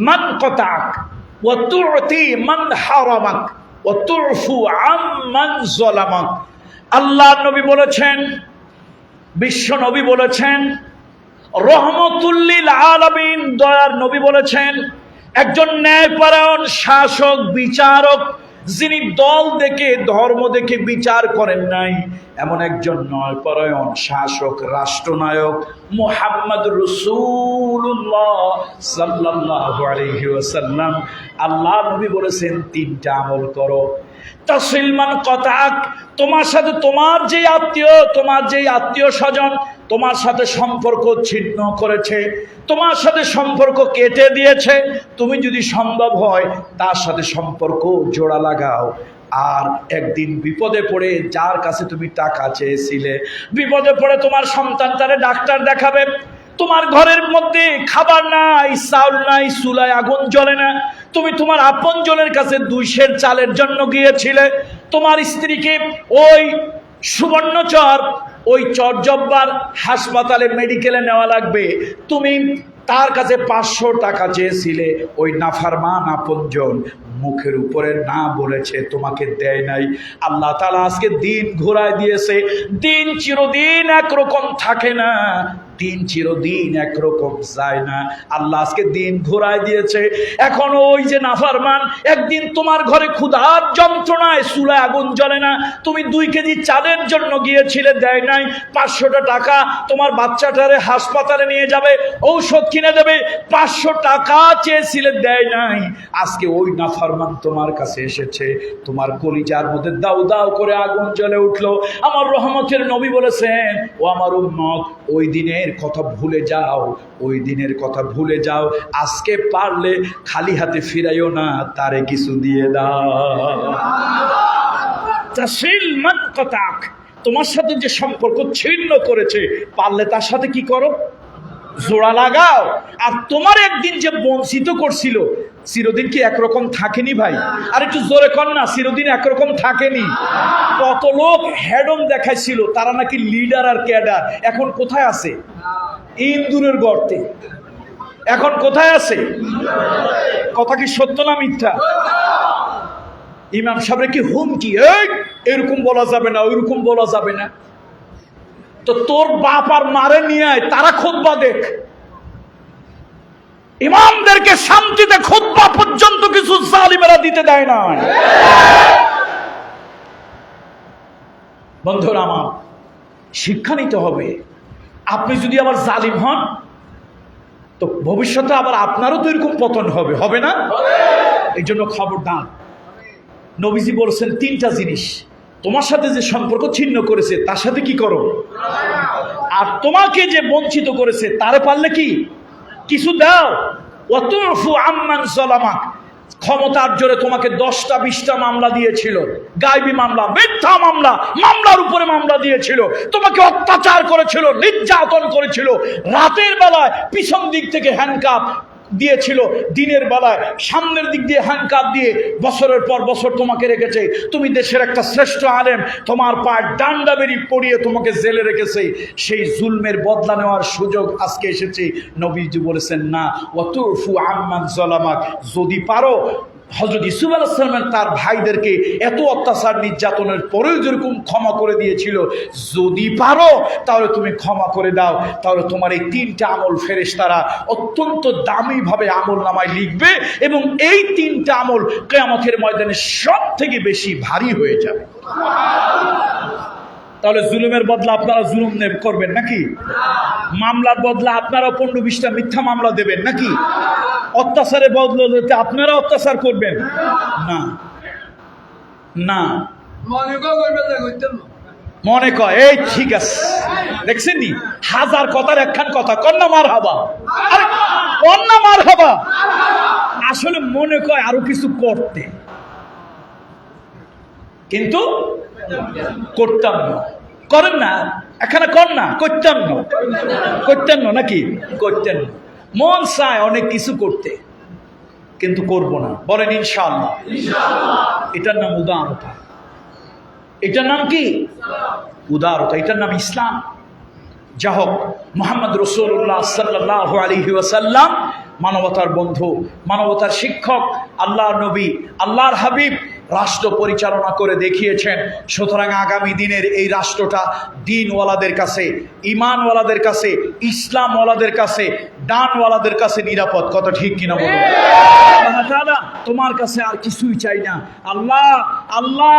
মান কতাক, ওয়া তু'তি মান হারামাক, ওয়া তু'ফু আম্মান যালামাক। আল্লাহ নবী বলেছেন, বিশ্ব নবী বলেছেন, রহমতুল লিল আলামিন দয়ার নবী বলেছেন, একজন ন্যায়পরায়ণ শাসক, বিচারক, যিনি দল দেখে ধর্ম দেখে বিচার করেন নাই, এমন একজন ন্যায়পরায়ণ শাসক, রাষ্ট্রনায়ক মুহাম্মদ রাসূলুল্লাহ সাল্লাল্লাহু আলাইহি ওয়াসাল্লাম। আল্লাহ নবী বলেছেন 3টা আমল করো। তাসিল মান কতাক, তোমার সাথে তোমার যে আত্মীয় স্বজন, তোমার সাথে সম্পর্ক ছিন্ন করেছে, তোমার সাথে সম্পর্ক কেটে দিয়েছে, তুমি যদি সম্ভব হয় তার সাথে সম্পর্ক জোড়া লাগাও। আর একদিন বিপদে পড়ে যার কাছে তুমি টাকা চেয়েছিলে, বিপদে পড়ে তোমার সন্তান তারে ডাক্তার দেখাবে, তোমার ঘরের মধ্যে খাবার নাই, চাউল নাই, চুলায় আগুন জ্বলে না, তুমি তোমার আপনজনের কাছে 2 সের চালের জন্য গিয়েছিলে, তোমার স্ত্রীকে ওই সুবর্ণচর ওই চরজব্বার হাসপাতালে মেডিকেলে নেওয়া লাগবে, তুমি তার কাছে 500 টাকা চেয়েছিলে, ওই নাফরমান আপনজন মুখের উপরে না বলেছে, তোমাকে দেয় নাই। আল্লাহ তাআলা আজকে দিন ঘোরায় দিয়েছে। দিন চিরদিন একরকম থাকে না, দিন চিরদিন একরকম যায় না। আল্লাহ আজকে দিন ঘোরায় দিয়েছে। এখন ওই যে নাফরমান একদিন তোমার ঘরে ক্ষুধার যন্ত্রণায় চুলায় আগুন জ্বলে না, তুমি 2 কেজি চালের জন্য গিয়েছিলে, দেয় নাই। 500 টাকা তোমার বাচ্চাটারে হাসপাতালে নিয়ে যাবে, ঔষধ কিনে দেবে, 500 টাকা চেয়েছিলে, দেয় নাই। আজকে ওই নাফরমান তোমার কাছে এসেছে, তোমার কলিজার মধ্যে দাউ দাউ করে আগুন জ্বলে উঠলো। আমার রহমতের নবী বলেছেন, ও আমার উম্মত, ওই দিনের কথা ভুলে যাও, ওই দিনের কথা ভুলে যাও। আজকে পারলে খালি হাতে ফিরাইও না, তারে কিছু দিয়ে দাও। তাসিল মান কাতাক, তোমার সাথে যে সম্পর্ক ছিন্ন করেছে, পারলে তার সাথে কি করো? জোড়া লাগাও। আর তোমার একদিন যে বঞ্চিত করছিল, চিরদিন কি একরকম থাকেনি ভাই? আর একটু জোরে কর না, চিরদিন একরকম থাকেনি। কত লোক হেডম দেখাইছিল, তারা নাকি লিডার আর ক্যাডার, এখন কোথায় আছে? ইন্দুরের গর্তে। এখন কোথায় আছে? কথা কি সত্য না মিথ্যা? ইমাম সাহেবের কি হুমকি, এরকম বলা যাবে না, ওইরকম বলা যাবে না। তো তোর বাপ আর মারে নিয়ে আয়, তারা খুতবা দেখ। ইমামদেরকে শান্তিতে খুতবা পর্যন্ত কিছু জালিমেরা দিতে দেয় না। বন্ধুরা আমার, শিক্ষা নিতে হবে। আপনি যদি আবার জালিম হন, তো ভবিষ্যতে আবার আপনারও তো এরকম পতন হবে, হবে না? এই জন্য খবরদার। নবীজি বলেছেন 3টা জিনিস, তোমার সাথে যে সম্পর্ক ছিন্ন করেছে তার সাথে কি করো, আর তোমাকে যে বঞ্চিত করেছে তারে পারলে কি কিছু দাও। ওয়াতুফু আম্মান যালামাক, ক্ষমতার জোরে তোমাকে 10টা 20টা মামলা দিয়েছিল, গায়বী মামলা, মিথ্যা মামলা, মামলার উপরে মামলা দিয়েছিল, তোমাকে অত্যাচার করেছিল, নির্যাতন করেছিল, রাতের বেলায় পিছন দিক থেকে হ্যান্ডকাপ দিয়েছিল, দিনের বেলায় সামনের দিক দিয়ে হ্যান্ডকাপ দিয়ে বছরের পর বছর তোমাকে রেখেছে। তুমি দেশের একটা শ্রেষ্ঠ আলেম, তোমার পায়ে ডান্ডা বেরি পড়িয়ে তোমাকে জেলে রেখেছে। সেই জুলমের বদলা নেওয়ার সুযোগ আজকে এসেছে। নবীজি বলেছেন না, ওয়াতুফু আম্মান যালামাক, যদি পারো হযরত ইউসুফ আলাইহিস সালাম তার ভাইদেরকে এত অত্যাচার নির্যাতনের পরেও যেরকম ক্ষমা করে দিয়েছিল, যদি পারো তাহলে তুমি ক্ষমা করে দাও। তাহলে তোমার এই 3টা আমল ফেরেশতারা অত্যন্ত দামিভাবে আমল নামায় লিখবে, এবং এই 3টা আমল কিয়ামতের ময়দানে সব থেকে বেশি ভারী হয়ে যাবে। তাহলে জুলুমের বদলা আপনারা জুলুম করবেন নাকি? মামলার বদলা আপনারা 15-20টা মিথ্যা মামলা দেবেন নাকি? অত্যাচারের বদলে আপনারা অত্যাচার করবেন না? না, মনে কয় এই ঠিক আছে, দেখছেন নি, 1000 কথার একখান কথা, কন্যা মার হাবা, কন্যা মার হাবা। আসলে মনে কয় আরো কিছু করতে, কিন্তু করতাম না। করেন না, এখানে কর না, করতাম না, করতেন না নাকি? করতেন না। মন চায় অনেক কিছু করতে, কিন্তু করব না। বলেন ইনশাআল্লাহ। এটার নাম উদারতা। এটার নাম কি? উদারতা। এটার নাম ইসলাম। যা হোক, মুহাম্মদ রাসূলুল্লাহ সাল্লাল্লাহু আলাইহি ওয়াসাল্লাম মানবতার বন্ধু, মানবতার শিক্ষক, আল্লাহর নবী, আল্লাহর হাবিব রাষ্ট্র পরিচালনা করে দেখিয়েছেন। সুতরাং আগামী দিনের এই রাষ্ট্রটা দিনওয়ালাদের কাছে, ইমানওয়ালাদের কাছে, ইসলামওয়ালাদের কাছে, ডানওয়ালাদের কাছে নিরাপদ। কত ঠিক কিনা বলো? আল্লাহ তাআলা তোমার কাছে আর কিছুই চাই না। আল্লাহ, আল্লাহ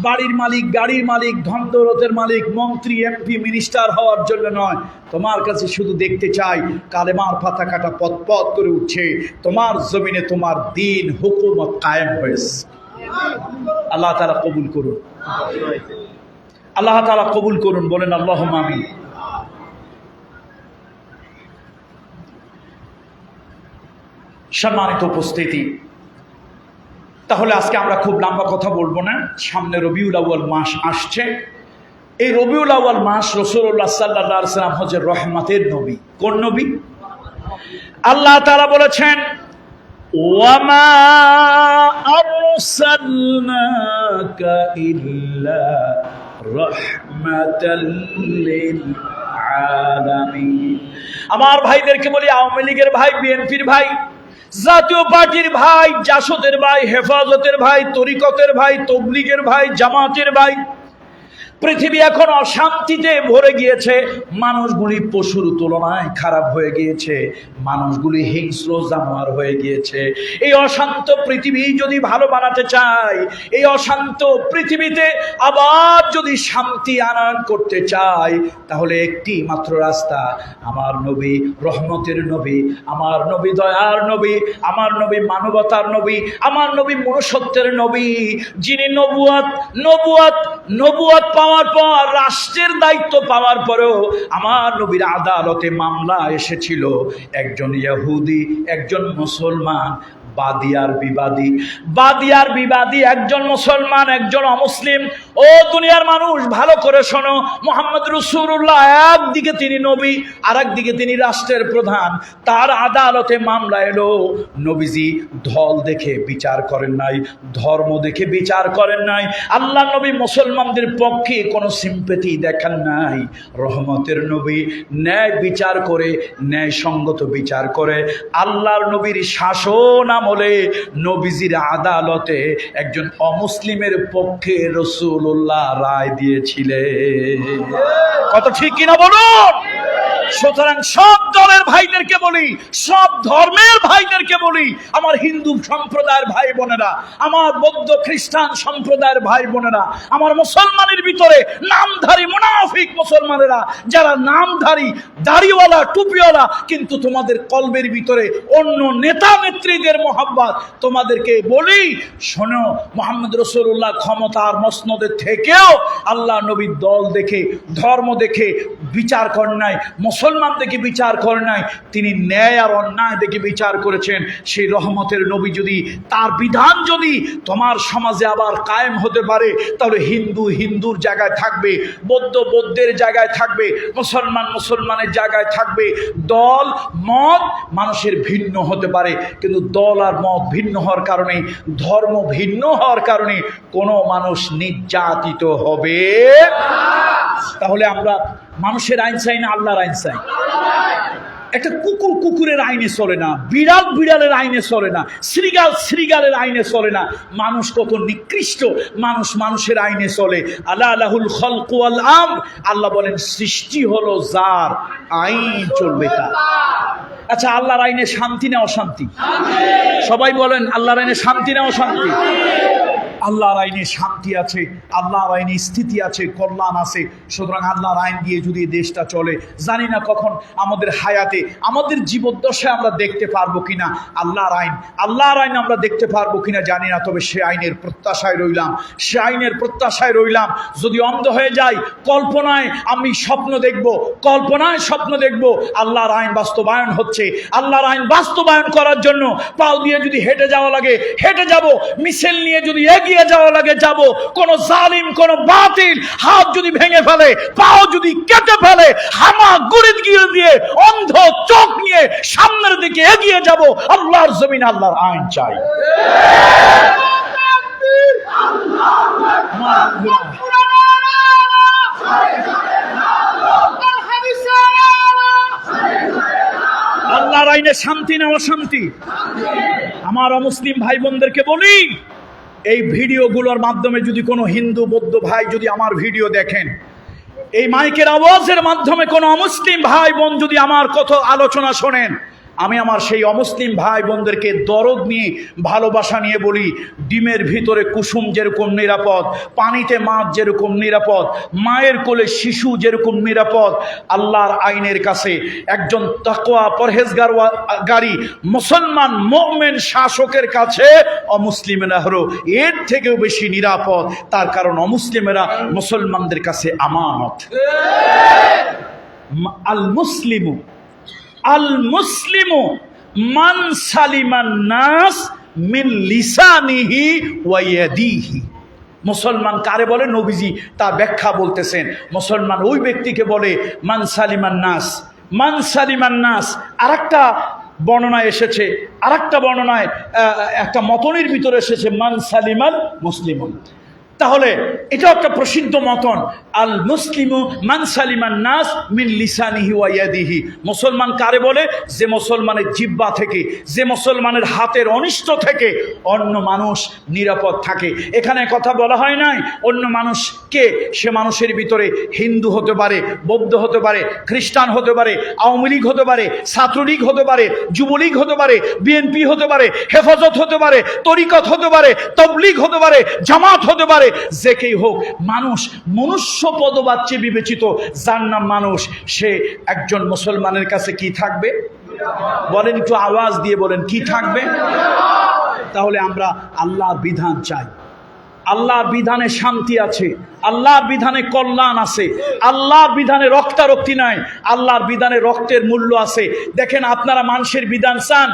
বাড়ির মালিক, গাড়ির মালিক, ধন দৌলতের মালিক, মন্ত্রী, এমপি, মিনিস্টার হওয়ার জন্য নয়, তোমার কাছে শুধু দেখতে চাই কালেমার পতাকাটা পথ পথ করে উঠছে, তোমার জমিনে তোমার দিন হুকুমত কায়েম হয়েছে। আল্লাহ তাআলা কবুল করুন, আল্লাহ তাআলা কবুল করুন। বলেন আল্লাহুম্মা আমিন। সম্মানিত উপস্থিতি, তাহলে আজকে আমরা খুব লম্বা কথা বলবো না। সামনে রবিউল আউয়াল মাস আসছে। এই রবিউল আউয়াল মাস রাসূলুল্লাহ সাল্লাল্লাহু আলাইহি ওয়াসাল্লাম হচ্ছে রহমতের নবী। কোন নবী? আল্লাহ তাআলা বলেছেন, ওয়ামা আরসালনাকা ইল্লা রাহমাতাল লিল আলামিন। আমার ভাইদেরকে বলি, আওয়ামী লীগের ভাই, বিএনপির ভাই, জাতীয় পার্টির ভাই, জাসদের ভাই, হেফাজতের ভাই, তরিকতের ভাই, তবলিগের ভাই, জামাতের ভাই, পৃথিবী এখন অশান্তিতে ভরে গিয়েছে। মানুষগুলি পশুর তুলনায় খারাপ হয়ে গিয়েছে, মানুষগুলি হিংস্র জানোয়ার হয়ে গিয়েছে। এই অশান্ত পৃথিবী যদি ভালো বানাতে চায়, এই অশান্ত পৃথিবীতে আবার যদি শান্তি আনয়ন করতে চায়, তাহলে একটি মাত্র রাস্তা, আমার নবী রহমতের নবী, আমার নবী দয়ার নবী, আমার নবী মানবতার নবী, আমার নবী মনুষ্যত্বের নবী, যিনি নবুয়ত পাওয়ার পর, রাষ্ট্রের দায়িত্ব পাওয়ার পরেও আমার নবীর আদালতে মামলা এসেছিল। একজন ইহুদি, একজন মুসলমান, বাদী আর বিবাদী, একজন মুসলমান, একজন অমুসলিম। ও দুনিয়ার মানুষ, ভালো করে শোনো, মুহাম্মদ রাসূলুল্লাহ একদিকে তিনি নবী, আর একদিকে তিনি রাষ্ট্রের প্রধান। তার আদালতে মামলা এলো। নবীজি দল দেখে বিচার করেন নাই, ধর্ম দেখে বিচার করেন নাই। আল্লাহ নবী মুসলমানদের পক্ষে কোনো সিম্পেথি দেখান নাই। রহমতের নবী ন্যায় বিচার করে, ন্যায় সঙ্গত বিচার করে। আল্লাহর নবীর শাসন আমলে নবীজির আদালতে একজন অমুসলিমের পক্ষে রাসূলুল্লাহ রায় দিয়েছিলেন। কত ঠিক কিনা বলুন? সুতরাং সব দলের ভাইদেরকে বলি, সব ধর্মের ভাইদেরকে বলি, আমার হিন্দু সম্প্রদায়ের ভাই বোনেরা, আমার বৌদ্ধ খ্রিস্টান সম্প্রদায়ের ভাই বোনেরা, আমার মুসলমানের ভিতরে নামধারী মুনাফিক মুসলমানেরা, যারা নামধারী, দাড়িওয়ালা, টুপিওয়ালা, কিন্তু তোমাদের কলবের ভিতরে অন্য নেতা নেত্রীদের মহব্বত, তোমাদেরকে বলি, শোনো, মুহাম্মদ রাসূলুল্লাহ ক্ষমতার মসনদের থেকেও আল্লাহ নবীর দল দেখে, ধর্ম দেখে বিচার করেন নাই, মুসলমান দেখে বিচার করেন নাই। তিনি ন্যায় আর অন্যায় দেখে বিচার করেছেন। সেই রহমতের নবী যদি, তার বিধান যদি তোমার সমাজে আবার কায়েম হতে পারে, তাহলে হিন্দু হিন্দুর জায়গায় থাকবে, বৌদ্ধ বৌদ্ধের জায়গায় থাকবে, মুসলমান মুসলমানের জায়গায় থাকবে। দল মত মানুষের ভিন্ন হতে পারে, কিন্তু দল আর মত ভিন্ন হওয়ার কারণে, ধর্ম ভিন্ন হওয়ার কারণে কোনো মানুষ নির্যাতিত হবে। তাহলে আমরা মানুষের আইন চাই না, আল্লাহর আইন চাই। একটা কুকুর কুকুরের আইনে চলে না, বিড়াল বিড়ালের আইনে চলে না, শ্রীগাল শ্রীগালের আইনে চলে না। মানুষ কত নিকৃষ্ট, মানুষ মানুষের আইনে চলে। আল্লাহ লাহুল খালকু ওয়াল আমর, আল্লাহ বলেন সৃষ্টি হলো যার, আইন চলবে তার। আচ্ছা, আল্লাহর আইনে শান্তি না অশান্তি? সবাই বলেন, আল্লাহর আইনে শান্তি না অশান্তি? আল্লাহর আইনে শান্তি আছে, আল্লাহর আইনে স্থিতি আছে, কল্যাণ আছে। সুতরাং আল্লাহর আইন দিয়ে যদি দেশটা চলে, জানি না কখন আমাদের হায়াতে, আমাদের জীবদ্দশায় আমরা দেখতে পারবো কিনা আল্লাহর আইন আমরা দেখতে পারবো কিনা জানি না। তবে সে আইনের প্রত্যাশায় রইলাম, সে আইনের প্রত্যাশায় রইলাম। যদি অন্ধ হয়ে যাই, কল্পনায় আমি স্বপ্ন দেখব, কল্পনায় স্বপ্ন দেখব, আল্লাহর আইন বাস্তবায়ন হচ্ছে। আল্লাহর আইন বাস্তবায়ন করার জন্য পাও দিয়ে যদি হেঁটে যাওয়া লাগে হেঁটে যাব, মিছিল নিয়ে যদি এগিয়ে যাওয়া লাগে যাব। কোন জালিম, কোন বাতিল হাত যদি ভেঙে ফেলে, পাও যদি কেটে ফেলে, হামা গুড়ি দিয়ে অন্ধ চোখ নিয়ে সামনের দিকে এগিয়ে যাব। আল্লাহর জমিন, আল্লাহর আইন চাই। আল্লাহর আইনে শান্তি না অশান্তি? আমার অমুসলিম ভাই বোনদেরকে বলি, এই ভিডিওগুলোর মাধ্যমে যদি কোনো হিন্দু বৌদ্ধ ভাই যদি আমার ভিডিও দেখেন, এই মাইকের আওয়াজের মাধ্যমে কোনো অমুসলিম ভাই বোন যদি আমার কথা আলোচনা শোনেন, আমি আমার সেই অমুসলিম ভাই বোনদেরকে দরদ নিয়ে, ভালোবাসা নিয়ে বলি, ডিমের ভিতরে কুসুম যেরকম নিরাপদ, পানিতে মাছ যেরকম নিরাপদ, মায়ের কোলে শিশু যেরকম নিরাপদ, আল্লাহর আইনের কাছে একজন তাকওয়া পরহেজগারী মুসলমান মুমিন শাসকের কাছে অমুসলিমেরা হলো এর থেকেও বেশি নিরাপদ। তার কারণ অমুসলিমেরা মুসলমানদের কাছে আমানত। আল মুসলিমু মান সালিমান নাস মিন লিসানিহি ওয়া ইয়াদিহি। মুসলমান কারে বলে? নবীজি তা ব্যাখ্যা বলতেছেন, মুসলমান ওই ব্যক্তিকে বলে মান সালিমান নাস। মান সালিমান নাস আরেকটা বর্ণনায় এসেছে, আরেকটা বর্ণনায় একটা মতনের ভিতরে এসেছে মান সালিমাল মুসলিমুন। তাহলে এটা একটা প্রসিদ্ধ মতন, আল মুসলিমু মান সালিমান নাস মিন লিসানিহি ওয়া ইয়াদিহি। মুসলমান কারে বলে? যে মুসলমানের জিহ্বা থেকে, যে মুসলমানের হাতের অনিষ্ট থেকে অন্য মানুষ নিরাপদ থাকে। এখানে কথা বলা হয় নাই অন্য মানুষ কে, সে মানুষের ভিতরে হিন্দু হতে পারে, বৌদ্ধ হতে পারে, খ্রিস্টান হতে পারে, আওয়ামী লীগ হতে পারে, ছাত্রলীগ হতে পারে, যুবলীগ হতে পারে, বিএনপি হতে পারে, হেফাজত হতে পারে, তরিকত হতে পারে, তবলিগ হতে পারে, জামাত হতে পারে, যে কেই হোক, মানুষ মনুষ্য পদবাচ্যে বিবেচিত যার নাম মানুষ, সে একজন মুসলমানের কাছে কি থাকবে? বলেন, একটু আওয়াজ দিয়ে বলেন, কি থাকবে? তাহলে আমরা আল্লাহর বিধান চাই। আল্লাহর বিধানে শান্তি আছে, আল্লাহর বিধানে কল্যাণ আছে, আল্লাহর বিধানে রক্তারক্তি নাই, আল্লাহর বিধানে রক্তের মূল্য আছে। দেখেন, আপনারা মানুষের বিধান চান,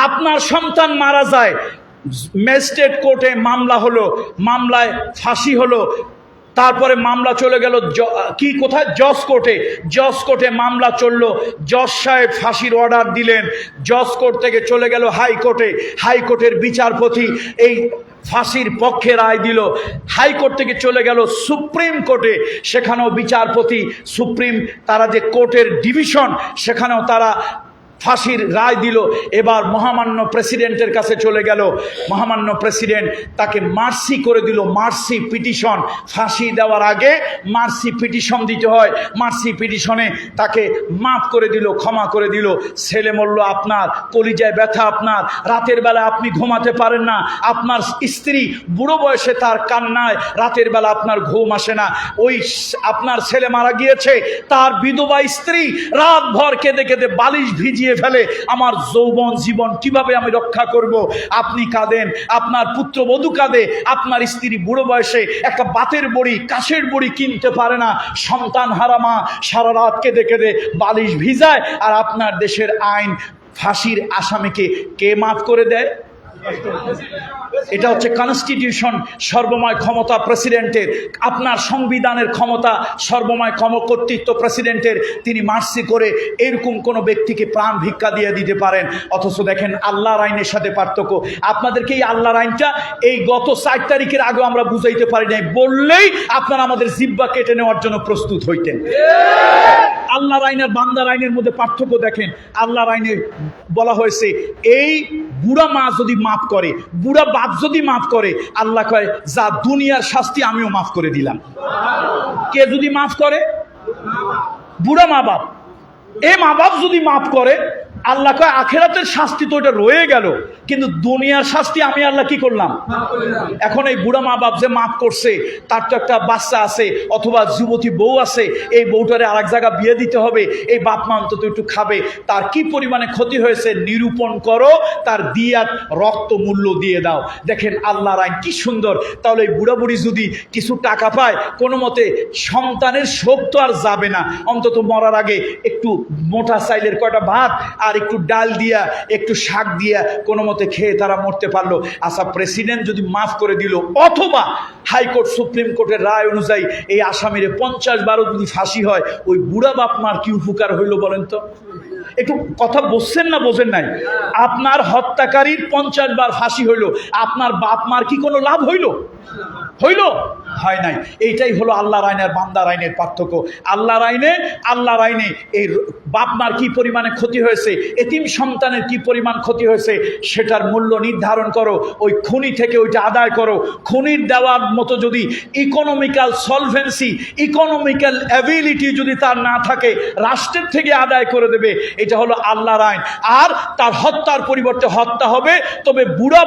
আপনার সন্তান মারা যায়, ম্যাজিস্ট্রেট কোর্টে মামলা হলো, মামলায় ফাঁসি হলো, তারপরে মামলা চলে গেল কোথায়? জজ কোর্টে। জজ কোর্টে মামলা চললো, জজ সাহেব ফাঁসির অর্ডার দিলেন, জজ কোর্ট থেকে চলে গেল হাইকোর্টে, হাইকোর্টের বিচারপতি এই ফাঁসির পক্ষে রায় দিল, হাইকোর্ট থেকে চলে গেল সুপ্রিম কোর্টে, সেখানেও বিচারপতি সুপ্রিম তারা যে কোর্টের ডিভিশন, সেখানেও তারা ফাঁসির রায় দিল। এবার মহামান্য প্রেসিডেন্টের কাছে চলে গেল, মহামান্য প্রেসিডেন্ট তাকে মার্সি করে দিল, মার্সি পিটিশন। ফাঁসি দেওয়ার আগে মার্সি পিটিশন দিতে হয়, মার্সি পিটিশনে তাকে মাফ করে দিল, ক্ষমা করে দিল। ছেলে মরল আপনার, কলিজায় ব্যথা আপনার, রাতের বেলা আপনি ঘুমাতে পারেন না, আপনার স্ত্রী বুড়ো বয়সে তার কান্নায় রাতের বেলা আপনার ঘুম আসে না, ওই আপনার ছেলে মারা গিয়েছে, তার বিধবা স্ত্রী রাত ভর কেঁদে কেঁদে বালিশ ভিজিয়ে ফেলে, আমার যৌবন জীবন কিভাবে আমি রক্ষা করব? আপনি কাঁদেন, আপনার পুত্রবধূ কাঁদে, আপনার স্ত্রী বুড়ো বয়সে একটা বাতের বড়ি, কাশের বড়ি কিনতে পারে না, সন্তান হারামা সারা রাত কেঁদে কেঁদে বালিশ ভিজায়। আর আপনার দেশের আইন ফাঁসির আসামিকে কে মাফ করে দেয়? এটা হচ্ছে কনস্টিটিউশন, সর্বময় ক্ষমতা প্রেসিডেন্টের। আপনার সংবিধানের ক্ষমতা সর্বময় কর্তৃত্ব প্রেসিডেন্টের, তিনি মার্সি করে এরকম কোনো ব্যক্তিকে প্রাণ ভিক্ষা দিয়ে দিতে পারেন। অথচ দেখেন আল্লাহর আইনের সাথে পার্থক্য। আপনাদেরকে এই আল্লাহর আইনটা এই গত 4 তারিখের আগে আমরা বুঝাইতে পারি নাই, বললেই আপনারা আমাদের জিহ্বা কেটে নেওয়ার জন্য প্রস্তুত হইতেন। আল্লাহর আইন আর বান্দার আইনের মধ্যে পার্থক্য দেখেন। আল্লাহর আইনে বলা হয়েছে, এই বুড়া মা যদি মাফ করে, বুড়া বাপ যদি মাফ করে, আল্লাহ কয় যা দুনিয়ার শাস্তি আমিও মাফ করে দিলাম। কে যদি মাফ করে? বুড়া মা বাপ। এ মা বাপ যদি মাফ করে, আল্লাহ কয় আখেরাতের শাস্তি তো এটা রয়ে গেল, কিন্তু দুনিয়ার শাস্তি আমি আল্লাহ কি করলাম? এখন এই বুড়া মা বাপ যে মাফ করছে, তার তো একটা বাচ্চা আছে অথবা যুবতী বউ আছে, এই বউটারে আরেক জায়গা বিয়ে দিতে হবে, এই বাপ মা অন্তত একটু খাবে, তার কি পরিমাণে ক্ষতি হয়েছে নিরূপণ করো, তার দিয়াত রক্ত মূল্য দিয়ে দাও। দেখেন আল্লাহর আইন কি সুন্দর। তাহলে এই বুড়া বুড়ি যদি কিছু টাকা পায়, কোনো মতে সন্তানের শোক তো আর যাবে না, অন্তত মরার আগে একটু মোটা চাইলের কয়টা ভাত আর একটু ডাল দিয়া, একটু শাক দিয়া কোনো মতে খেয়ে তারা মরতে পারলো। আচ্ছা, প্রেসিডেন্ট যদি মাফ করে দিল, অথবা হাইকোর্ট সুপ্রিম কোর্টের রায় অনুযায়ী এই আসামিরে 50 বারও যদি ফাঁসি হয়, ওই বুড়া বাপ মার কি উপকার হইল বলেন তো? একটু কথা বলছেন না বোঝেন নাই? আপনার হত্যাকারীর 50 বার ফাঁসি হইল, আপনার বাপ মার কি কোনো লাভ হইল? হইল? হয় নাই। এইটাই হলো আল্লাহর আইন আর বান্দার আইনের পার্থক্য। আল্লাহর আইনে এই বাপ মার কি পরিমাণে ক্ষতি হয়েছে, এতিম সন্তানের কি পরিমাণ ক্ষতি হয়েছে, সেটার মূল্য নির্ধারণ করো, ওই খুনি থেকে ওইটা আদায় করো। খুনির দেওয়ার মতো যদি ইকোনমিক্যাল সলভেন্সি, ইকোনমিক্যাল অ্যাবিলিটি যদি তার না থাকে, রাষ্ট্রের থেকে আদায় করে দেবে। এটা হলো আল্লাহর আইন। আর তার হত্যার পরিবর্তে হত্যা হবে, তবে বুড়া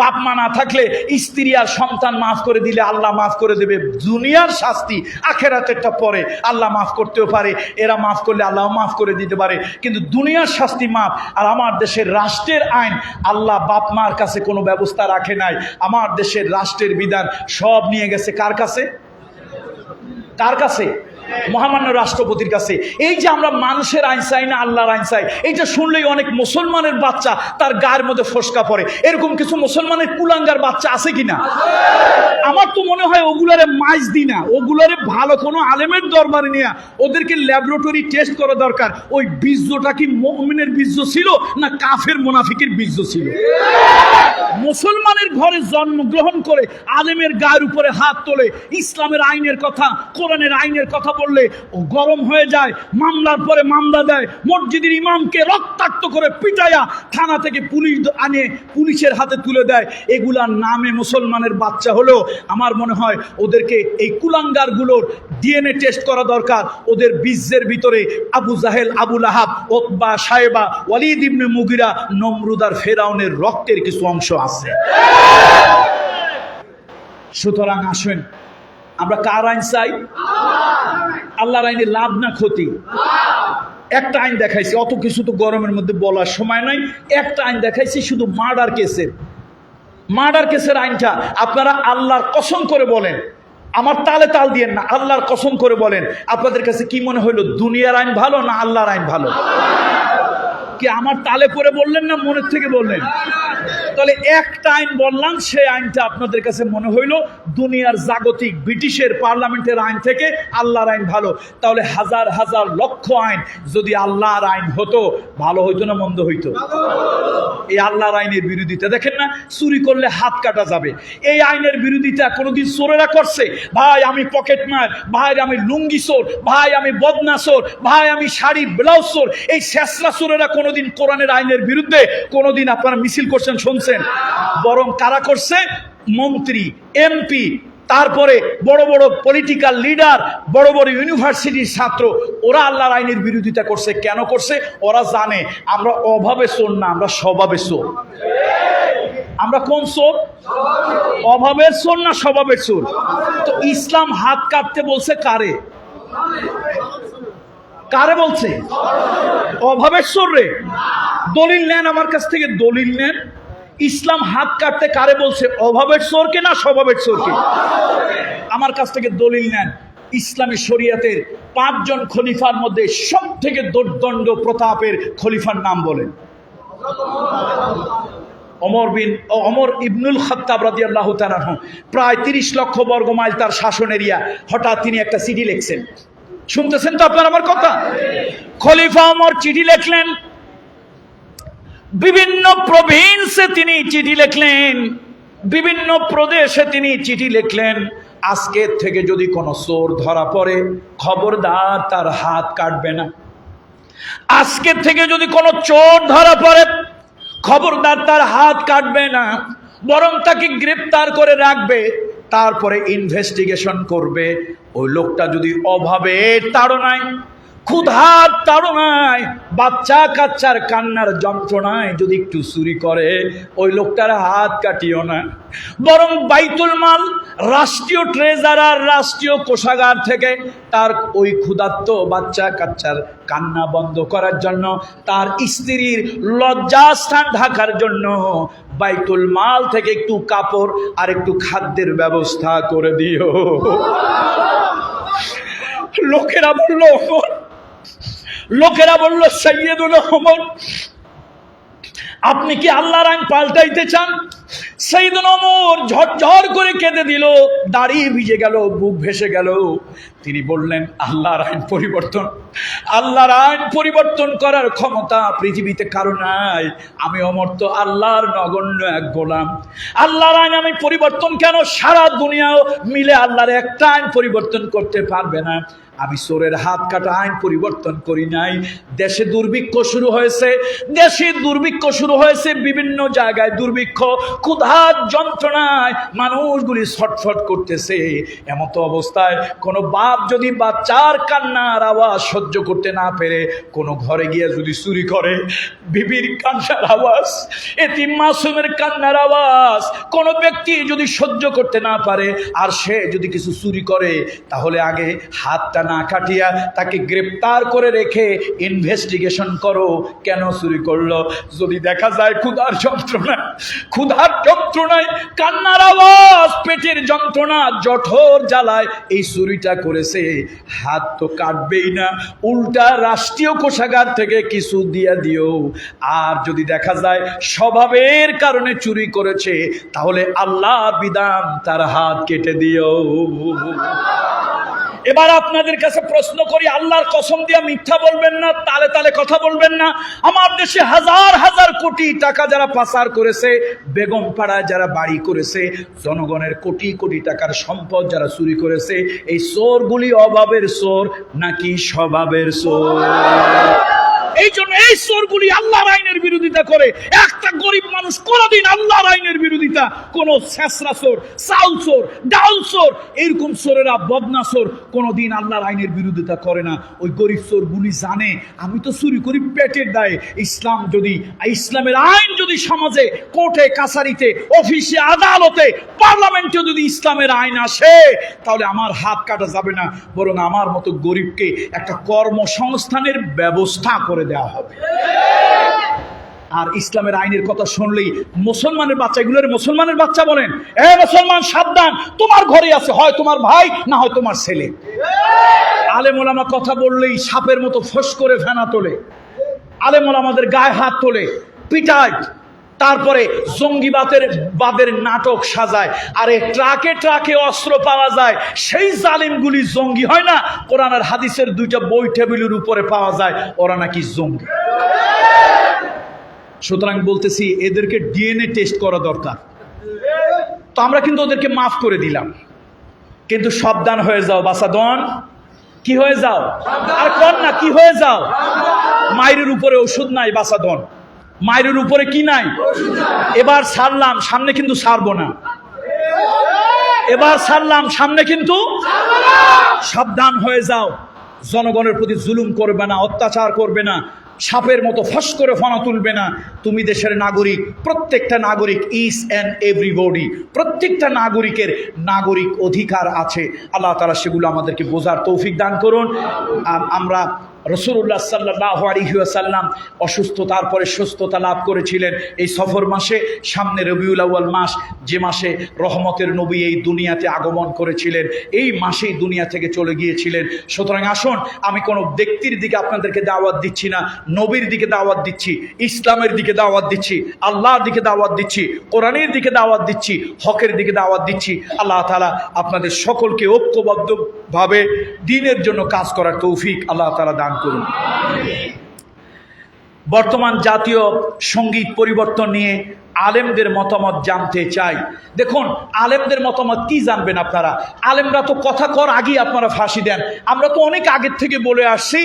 বাপ মা না থাকলে স্ত্রী আর সন্তান মাফ করে দিলে আল্লাহ মাফ করে দেবে। দুনিয়ার শাস্তি আখেরাতেরটা পরে আল্লাহ মাফ করতেও পারে, এরা মাফ করলে আল্লাহ মাফ করে দিতে পারে, কিন্তু দুনিয়ার শাস্তি মাফ। আর আমার দেশের রাষ্ট্রের আইন, আল্লাহ বাপ মার কাছে কোনো ব্যবস্থা রাখে নাই। আমার দেশের রাষ্ট্রের বিধান সব নিয়ে গেছে কার কাছে? কার কাছে? মহামান্য রাষ্ট্রপতির কাছে। এই যে আমরা মানুষের আইন চাই না আল্লাহর আইন চাই, এইটা শুনলেই অনেক মুসলমানের বাচ্চা তার গায়ের মধ্যে ফসকা পড়ে। এরকম কিছু মুসলমানের কুলাঙ্গার বাচ্চা আছে কিনা? আমার তো মনে হয় ওগুলারে মাইজ দি না, ওগুলারে ভালো কোনো আলেমের দরবারে নিয়ে ওদেরকে ল্যাবরেটরি টেস্ট করা দরকার। ওই বীর্যটা কি মুমিনের বীর্য ছিল না কাফের মুনাফিকের বীর্য ছিল? মুসলমানের ঘরে জন্মগ্রহণ করে আলেমের গায়ের উপরে হাত তোলে, ইসলামের আইনের কথা কোরআনের আইনের কথা বললে ও গরম হয়ে যায়, মামলার পরে মামলা দেয়, মসজিদের ইমামকে রক্তাক্ত করে পিটাইয়া থানা থেকে পুলিশ আনে পুলিশের হাতে তুলে দেয়। এগুলার নামে মুসলমানের বাচ্চা হলেও আমার মনে হয় ওদেরকে এই কুলাঙ্গারগুলোর ডিএনএ টেস্ট করা দরকার। ওদের বীর্যের ভিতরে আবু জাহেল, আবু লাহাব, উতবা, সায়েবা, ওয়ালিদ ইবনে মুগিরা, নমরুদ আর ফেরাউনের রক্তের কিছু অংশ আছে। সুতরাং আসেন, আমরা কার আইন চাই? আল্লাহর আইনে লাভ না ক্ষতি? একটা আইন দেখাইছি, অত কিছু তো গরমের মধ্যে বলার সময় নাই। একটা আইন দেখাইছি শুধু মার্ডার কেসের। মার্ডার কেসের আইনটা আপনারা আল্লাহর কসম করে বলেন, আমার তালে তাল দিয়েন না, আল্লাহর কসম করে বলেন আপনাদের কাছে কি মনে হইল, দুনিয়ার আইন ভালো না আল্লাহর আইন ভালো? কি আমার তালে করে বললেন না মনের থেকে বললেন? তাহলে একটা আইন বললাম, সেই আইনটা আপনাদের কাছে মনে হইল দুনিয়ার জাগতিক ব্রিটিশের পার্লামেন্টের আইন থেকে আল্লাহর আইন ভালো। তাহলে হাজার হাজার লক্ষ আইন যদি আল্লাহর আইন হতো, ভালো হইতো না মন্দ হইতো? এই আল্লাহর আইনের বিরোধিতা দেখেন না, চুরি করলে হাত কাটা যাবে, এই আইনের বিরোধিতা কোনোদিন চোরেরা করছে? ভাই আমি পকেট মার, ভাই আমি লুঙ্গি চোর, ভাই আমি বদনা চোর, ভাই আমি শাড়ি ব্লাউজ চোর, এই শেষরা চোরেরা কোনোদিন কোরআনের আইনের বিরুদ্ধে কোনোদিন আপনারা মিছিল করছেন শুনছেন? বরং কারা করছে? মন্ত্রী, এমপি, তারপরে বড় বড় পলিটিক্যাল লিডার, বড় বড় ইউনিভার্সিটির ছাত্র, ওরা আল্লাহর আইনের বিরোধিতা করছে। কেন করছে? ওরা জানে আমরা অভাবে চোর না, আমরা স্বভাবে চোর। আমরা কোন চোর? অভাবের চোর না স্বভাবের চোর? তো ইসলাম হাত কাটতে বলছে কারে? কারে বলছে? অভাবের চোর রে। দলিল নেন আমার কাছ থেকে, দলিল নেন। ইসলাম হাত কাটতে কারে বলছে? অভাবের চোরকে না স্বভাবের চোরকে? আমার কাছ থেকে দলিল নেন। ইসলামী শরিয়াতের 5 জন খলিফার মধ্যে সব থেকে দুর্দণ্ড প্রতাপের খলিফার নাম বলেন। ওমর ইবনুল খাত্তাব রাদিয়াল্লাহু তাআলা আনহু, প্রায় 30 লক্ষ বর্গ মাইল তার শাসন এরিয়া। হঠাৎ তিনি একটা চিঠি লিখছেন, শুনতেছেন তো আপনার আমার কথা? খলিফা ওমর চিঠি লিখলেন, বিভিন্ন প্রভিন্সে তিনি চিঠি লিখলেন, বিভিন্ন প্রদেশে তিনি চিঠি লিখলেন। আজকের থেকে যদি কোনো চোর ধরা পড়ে, খবরদার তার হাত কাটবে না। আজকের থেকে যদি কোনো চোর ধরা পড়ে, খবরদার তার হাত কাটবে না, বরং তাকে গ্রেপ্তার করে রাখবে, তারপরে ইনভেস্টিগেশন করবে। ওই লোকটা যদি অভাবের তাড়নায়, ক্ষুধার তাড়নায়, বাচ্চা কাচ্চার কান্নার যন্ত্রণায় যদি একটু চুরি করে, ওই লোকটার হাত কাটিও না, বরং বাইতুল মাল, রাষ্ট্রীয় ট্রেজারার, রাষ্ট্রীয় কোষাগার থেকে তার ওই ক্ষুধার্ত বাচ্চা কাচ্চার কান্না বন্ধ করার জন্য, তার স্ত্রীর লজ্জাস্থান ঢাকার জন্য বাইতুল মাল থেকে একটু কাপড় আর একটু খাদ্যের ব্যবস্থা করে দিও। লোকেরা বলল সাইয়েদুনা ওমর, আপনি কি আল্লাহর আইন পাল্টাইতে চান? সাইয়েদুনা ওমর ঝরঝর করে কেঁদে দিল, দাড়ি ভিজে গেল, বুক ভেসে গেল। তিনি বললেন, আল্লাহর আইন পরিবর্তন, আল্লাহর আইন পরিবর্তন করার ক্ষমতা পৃথিবীতে কারো নাই। আমি ওমর তো আল্লাহর নগণ্য এক গোলাম। আল্লাহর আইন আমি পরিবর্তন কেন? সারা দুনিয়াও মিলে আল্লাহর একটা আইন পরিবর্তন করতে পারবে না। আমি চোরের হাত কাটা আইন পরিবর্তন করি নাই। দেশে দুর্ভিক্ষ শুরু হয়েছে, দেশে দুর্ভিক্ষ শুরু হয়েছে, বিভিন্ন জায়গায় দুর্ভিক্ষ, ক্ষুধার যন্ত্রণায় মানুষগুলি ছটফট করতেছে। এমত অবস্থায় কোনো বাপ যদি বাচ্চার কান্নার আওয়াজ সহ্য করতে না পেরে কোনো ঘরে গিয়ে যদি চুরি করে, বিবির কান্নার আওয়াজ, এতিম মাসুমের কান্নার আওয়াজ কোনো ব্যক্তি যদি সহ্য করতে না পারে, আর সে যদি কিছু চুরি করে, তাহলে আগে হাতটা না কাটিয়া তাকে গ্রেপ্তার করে রেখে ইনভেস্টিগেশন করো, কেন চুরি করলো। যদি দেখা যায় ক্ষুধার যন্ত্রণায় কান্নার আওয়াজ, পেটের যন্ত্রণা, জঠর জ্বালায় এই চুরিটা করে করেছে, হাত তো কাটবেই না, উল্টা রাষ্ট্রীয় কোষাগার থেকে কিছু দিয়ে দিও। আর যদি দেখা যায় স্বভাবের কারণে চুরি করেছে, তাহলে আল্লাহর বিধান তার হাত কেটে দিও। এবার আপনাদের কাছে প্রশ্ন করি, আল্লাহর কসম দিয়ে মিথ্যা বলবেন না, তালে তালে কথা বলবেন না। আমার দেশে হাজার হাজার কোটি টাকা যারা পাচার করেছে, বেগম পাড়ায় যারা বাড়ি করেছে, জনগণের কোটি কোটি টাকার সম্পদ যারা চুরি করেছে, এই চোরগুলি অভাবের চোর নাকি স্বভাবের চোর? এই জন্য এই চোরগুলি আল্লাহর আইনের বিরোধিতা করে। একটা গরিব মানুষ কোনদিন আল্লাহর আইনের বিরোধিতা, কোন ছেঁচড়া চোর, চাউল চোর, ডাউল চোর, এরকম চোরেরা, বদনা চোর কোনদিন আল্লাহর আইনের বিরোধিতা করে না। ওই গরিব চোরগুলি জানে আমি তো চুরি করি পেটের দায়ে। ইসলামের আইন যদি সমাজে, কোর্টে কাছারিতে, অফিসে, আদালতে, পার্লামেন্টে যদি ইসলামের আইন আসে, তাহলে আমার হাত কাটা যাবে না, বরং আমার মতো গরিবকে একটা কর্মসংস্থানের ব্যবস্থা করে দেওয়া হবে। আর ইসলামের আইনের কথা শুনলেই মুসলমানের বাচ্চাগুলোর, মুসলমানের বাচ্চা বলেন, এ মুসলমান সাবধান, তোমার ঘরে আছে, হয় তোমার ভাই না হয় তোমার ছেলে। আলেম ওলামা কথা বললেই সাপের মতো ফস করে ফেনা তোলে, আলেম ওলামাদের গায়ে হাত তোলে, পিটায়, তারপরে জঙ্গিবাদের নাটক সাজায়। আরে ট্রাকে ট্রাকে অস্ত্র পাওয়া যায়, সেই জালিমগুলি জঙ্গি হয় না? কোরআন আর হাদিসের দুইটা বই টেবিলের উপরে পাওয়া যায়, ওরা নাকি জঙ্গি। সুতরাং বলতেছি, এদেরকে ডিএনএ টেস্ট করা দরকার। তো আমরা কিন্তু ওদেরকে মাফ করে দিলাম, কিন্তু সাবধান হয়ে যাও বাসাদন। কি হয়ে যাও? আর কোন না কি হয়ে যাও? মায়ের উপরে ওষুধ নাই বাসাদন, মায়ের উপরে কি নাই? এবার ছাড়লাম, সামনে কিন্তু ছাড়বো না। এবার ছাড়লাম, সামনে কিন্তু সাবধান হয়ে যাও। জনগণের প্রতি জুলুম করবে না, অত্যাচার করবে না, সাপের মতো ফস করে ফনা তুলবে না। তুমি দেশের নাগরিক, প্রত্যেকটা নাগরিক, ইচ অ্যান্ড এভরিবডি, প্রত্যেকটা নাগরিকের নাগরিক অধিকার আছে। আল্লাহ তাআলা সেগুলো আমাদেরকে বোঝার তৌফিক দান করুন। আমরা রাসূলুল্লাহ সাল্লাল্লাহু আলাইহি ওয়াসাল্লাম অসুস্থতার পরে সুস্থতা লাভ করেছিলেন এই সফর মাসে। সামনে রবিউল আউয়াল মাস, যে মাসে রহমতের নবী এই দুনিয়াতে আগমন করেছিলেন, এই মাসেই দুনিয়া থেকে চলে গিয়েছিলেন। সুতরাং আসুন, আমি কোনো ব্যক্তির দিকে আপনাদেরকে দাওয়াত দিচ্ছি না, নবীর দিকে দাওয়াত দিচ্ছি, ইসলামের দিকে দাওয়াত দিচ্ছি, আল্লাহর দিকে দাওয়াত দিচ্ছি, কোরআনের দিকে দাওয়াত দিচ্ছি, হকের দিকে দাওয়াত দিচ্ছি। আল্লাহ তাআলা আপনাদের সকলকে ঐক্যবদ্ধভাবে দ্বীনের জন্য কাজ করার তৌফিক আল্লাহ তাআলা দান করুন। বর্তমান জাতীয় সঙ্গীত পরিবর্তন নিয়ে আলেমদের মতামত জানতে চাই। দেখুন, আলেমদের মতামত কি জানবেন আপনারা? আলেমরা তো কথা কর আগেই আপনারা ফাঁসি দেন। আমরা তো অনেক আগের থেকে বলে আসছি,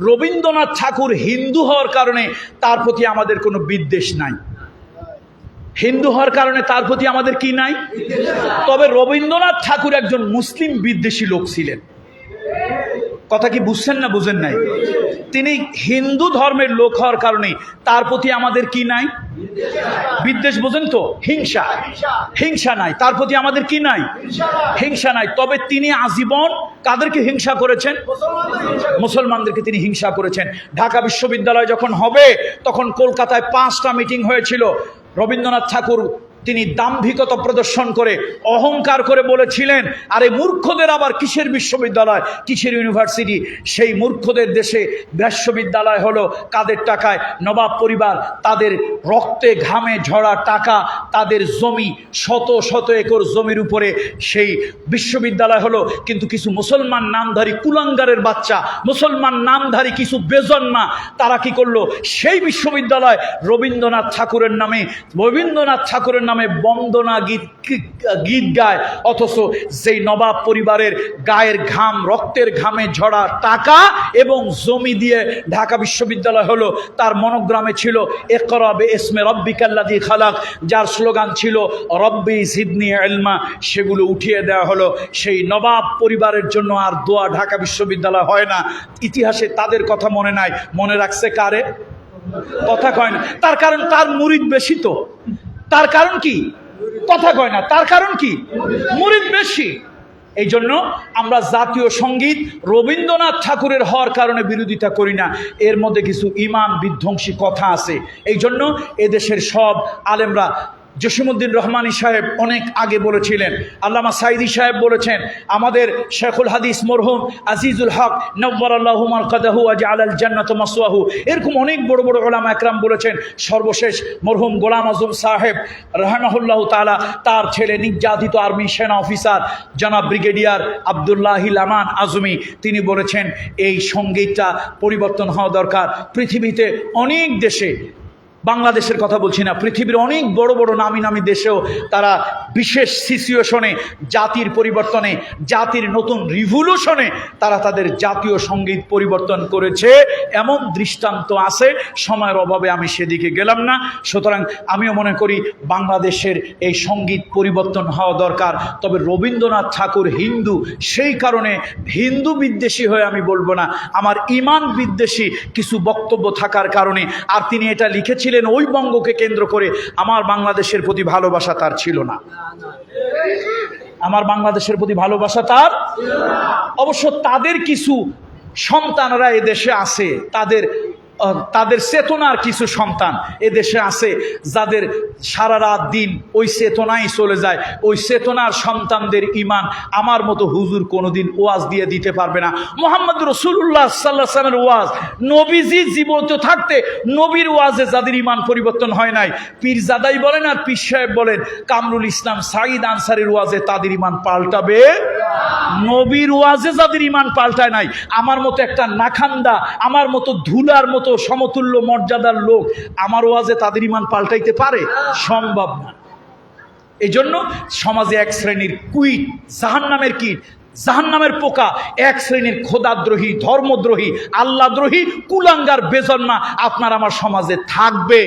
রবীন্দ্রনাথ ঠাকুর হিন্দু হওয়ার কারণে তার প্রতি আমাদের কোনো বিদ্বেষ নাই। হিন্দু হওয়ার কারণে তার প্রতি আমাদের কি নাই? তবে রবীন্দ্রনাথ ঠাকুর একজন মুসলিম বিদ্বেষী লোক ছিলেন। কথা কি বুঝছেন না বুঝেন নাই? তিনি হিন্দু ধর্মের লোক হওয়ার কারণে তার প্রতি আমাদের কি নাই? বিদ্বেষ। বোঝেন তো? হিংসা। হিংসা নাই, তার প্রতি আমাদের কি নাই? হিংসা নাই। তবে তিনি আজীবন কাদেরকে হিংসা করেছেন? মুসলমানদেরকে তিনি হিংসা করেছেন। ঢাকা বিশ্ববিদ্যালয় যখন হবে, তখন কলকাতায় 5টা মিটিং হয়েছিল। রবীন্দ্রনাথ ঠাকুর তিনি দাম্ভিকতা প্রদর্শন করে, অহংকার করে বলেছিলেন, আরে মূর্খদের আবার কিসের বিশ্ববিদ্যালয়, কিসের ইউনিভার্সিটি? সেই মূর্খদের দেশে বিশ্ববিদ্যালয় হলো কাদের টাকায়? নবাব পরিবার, তাদের রক্তে ঘামে ঝরা টাকা, তাদের জমি, শত শত একর জমির উপরে সেই বিশ্ববিদ্যালয় হলো। কিন্তু কিছু মুসলমান নামধারী কুলাঙ্গারের বাচ্চা, মুসলমান নামধারী কিছু বেজন্মা, তারা কি করলো? সেই বিশ্ববিদ্যালয় রবীন্দ্রনাথ ঠাকুরের নামে বন্দনা গীত গায়। অথচ যেই নবাব পরিবারের গায়ের ঘাম, রক্তের ঘামে ঝরা টাকা এবং জমি দিয়ে ঢাকা বিশ্ববিদ্যালয় হলো, তার মনোগ্রামে ছিল ইকরা বিইসমি রাব্বিকাল্লাযী খালাক, যার স্লোগান ছিল রব্বি জিদনি ইলমা, সেগুলো উঠিয়ে দেওয়া হলো। সেই নবাব পরিবারের জন্য আর দোয়া ঢাকা বিশ্ববিদ্যালয় হয় না। ইতিহাসে তাদের কথা মনে নাই, মনে রাখছে কারে? কথা কয় না। তার কারণ তার মুরিদ বেশি। তো তার কারণ কি? কথা কয় না। তার কারণ কি? মুরিদ বেশি। এই জন্য আমরা জাতীয় সঙ্গীত রবীন্দ্রনাথ ঠাকুরের হওয়ার কারণে বিরোধিতা করি না। এর মধ্যে কিছু ইমান বিধ্বংসী কথা আছে। এই জন্য এদেশের সব আলেমরা জসিমউদ্দিন রহমানী সাহেব অনেক আগে বলেছিলেন, আল্লামা সাইদি সাহেব বলেছেন, আমাদের শেখুল হাদিস মরহুম আজিজুল হক নব্বরাল্লাহু মারকাদাহু ওয়া জাআলাল জান্নাতা মাসওয়াহু, এরকম অনেক বড় বড় উলামা একরাম বলেছেন। সর্বশেষ মরহুম গোলাম আজম সাহেব রাহিমাহুল্লাহ তাআলা, তার ছেলে নির্যাতিত আর্মি সেনা অফিসার জনাব ব্রিগেডিয়ার আব্দুল্লাহিল আমান আজমি, তিনি বলেছেন এই সঙ্গীতটা পরিবর্তন হওয়া দরকার। পৃথিবীতে অনেক দেশে, বাংলাদেশের কথা বলছি না, পৃথিবীর অনেক বড় বড় নামি নামি দেশেও তারা বিশেষ সিচুয়েশনে, জাতির পরিবর্তনে, জাতির নতুন রিভলিউশনে তারা তাদের জাতীয় সঙ্গীত পরিবর্তন করেছে, এমন দৃষ্টান্ত আছে। সময়ের অভাবে আমি সেদিকে গেলাম না। সুতরাং আমিও মনে করি বাংলাদেশের এই সঙ্গীত পরিবর্তন হওয়া দরকার। তবে রবীন্দ্রনাথ ঠাকুর হিন্দু, সেই কারণে হিন্দু বিদ্বেষী হয়ে আমি বলবো না, আমার ইমান বিদ্বেষী কিছু বক্তব্য থাকার কারণে। আর তিনি এটা লিখেছিলেন ওই বঙ্গকে কেন্দ্র করে। আমার বাংলাদেশের প্রতি ভালোবাসা তার ছিল না, আমার বাংলাদেশের প্রতি ভালোবাসা তার। অবশ্য তাদের কিছু সন্তানরা এদেশে আছে, তাদের চেতনার কিছু সন্তান এদেশে আছে, যাদের সারা রাত দিন ওই চেতনাই চলে যায়। ওই চেতনার সন্তানদের ইমান আমার মতো হুজুর কোনোদিন ওয়াজ দিয়ে দিতে পারবে না। মুহাম্মদ রাসূলুল্লাহ সাল্লাল্লাহু আলাইহি ওয়াসাল্লামের ওয়াজ, নবীজি জীবিত থাকতে নবীর ওয়াজে যাদের ইমান পরিবর্তন হয় নাই, পীরজাদাই বলেন আর পীর সাহেব বলেন, কামরুল ইসলাম সাঈদ আনসারীর ওয়াজে তাদের ইমান পাল্টাবে? নবীর ওয়াজে যাদের ইমান পাল্টায় নাই, আমার মতো একটা নাখান্দা, আমার মতো ধুলার মতো সমতুল্য মর্যাদার লোক আমার ওয়াজে তাদের ইমান পাল্টাইতে পারে? সম্ভব না। এই জন্য সমাজে এক শ্রেণীর কুইট, জাহান্নামের কীট, জাহান্নামের পোকা, এক শ্রেণীর খোদাদ্রোহী, ধর্মদ্রোহী, আল্লাহদ্রোহী, কুলাঙ্গার বেজন্মা আপনার আমার সমাজে থাকবে।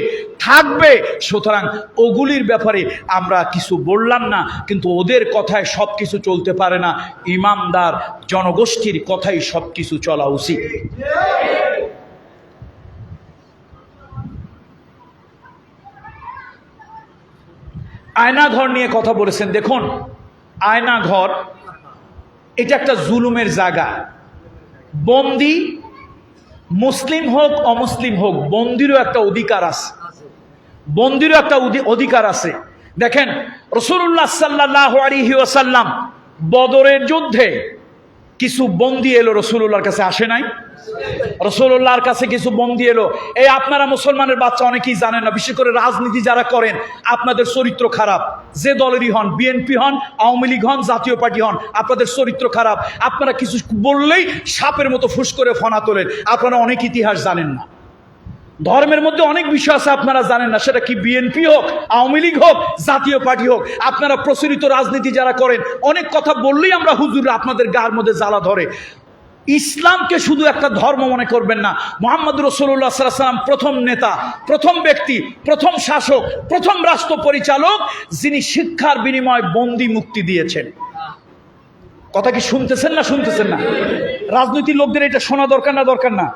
সুতরাং ওগুলির ব্যাপারে আমরা কিছু বললাম না, কিন্তু ওদের কথায় সব কিছু চলতে পারে না। ইমানদার জনগোষ্ঠীর কথাই সব কিছু চলা উচিত। আয়নাঘর নিয়ে কথা বলেছেন। দেখুন, আয়নাঘর এটা একটা জুলুমের জায়গা। বন্দি মুসলিম হোক অমুসলিম হোক, বন্দিরও একটা অধিকার আছে। দেখেন, রাসূলুল্লাহ সাল্লাল্লাহু আলাইহি ওয়াসাল্লাম বদরের যুদ্ধে কিছু বন্দি এলো রাসূলুল্লাহর কাছে, আসে নাই? রাসূলুল্লাহর কাছে কিছু বন্দি এলো। এই আপনারা মুসলমানের বাচ্চা অনেকেই জানেন না, বিশেষ করে রাজনীতি যারা করেন, আপনাদের চরিত্র খারাপ, যে দলেরই হন, বিএনপি হন, আওয়ামী লীগ হন, জাতীয় পার্টি হন, আপনাদের চরিত্র খারাপ। আপনারা কিছু বললেই সাপের মতো ফুস করে ফনা তোলেন। আপনারা অনেক ইতিহাস জানেন না, ধর্মের মধ্যে অনেক বিষয় আছে আপনারা জানেন না, সেটা কি বিএনপি হোক, আওয়ামী লীগ হোক, জাতীয় পার্টি হোক। আপনারা প্রচলিত রাজনীতি যারা করেন, অনেক কথা বললেই আমরা হুজুররা আপনাদের গার মধ্যে জ্বালা ধরে। ইসলামকে শুধু একটা ধর্ম মনে করবেন না। মুহাম্মদ রাসূলুল্লাহ সাল্লাল্লাহু আলাইহি ওয়াসাল্লাম প্রথম নেতা, প্রথম ব্যক্তি, প্রথম শাসক, প্রথম রাষ্ট্র পরিচালক, যিনি শিক্ষার বিনিময়ে বন্দি মুক্তি দিয়েছেন। কথা কি শুনতেছেন না? রাজনৈতিক লোকদের এটা শোনা দরকার না?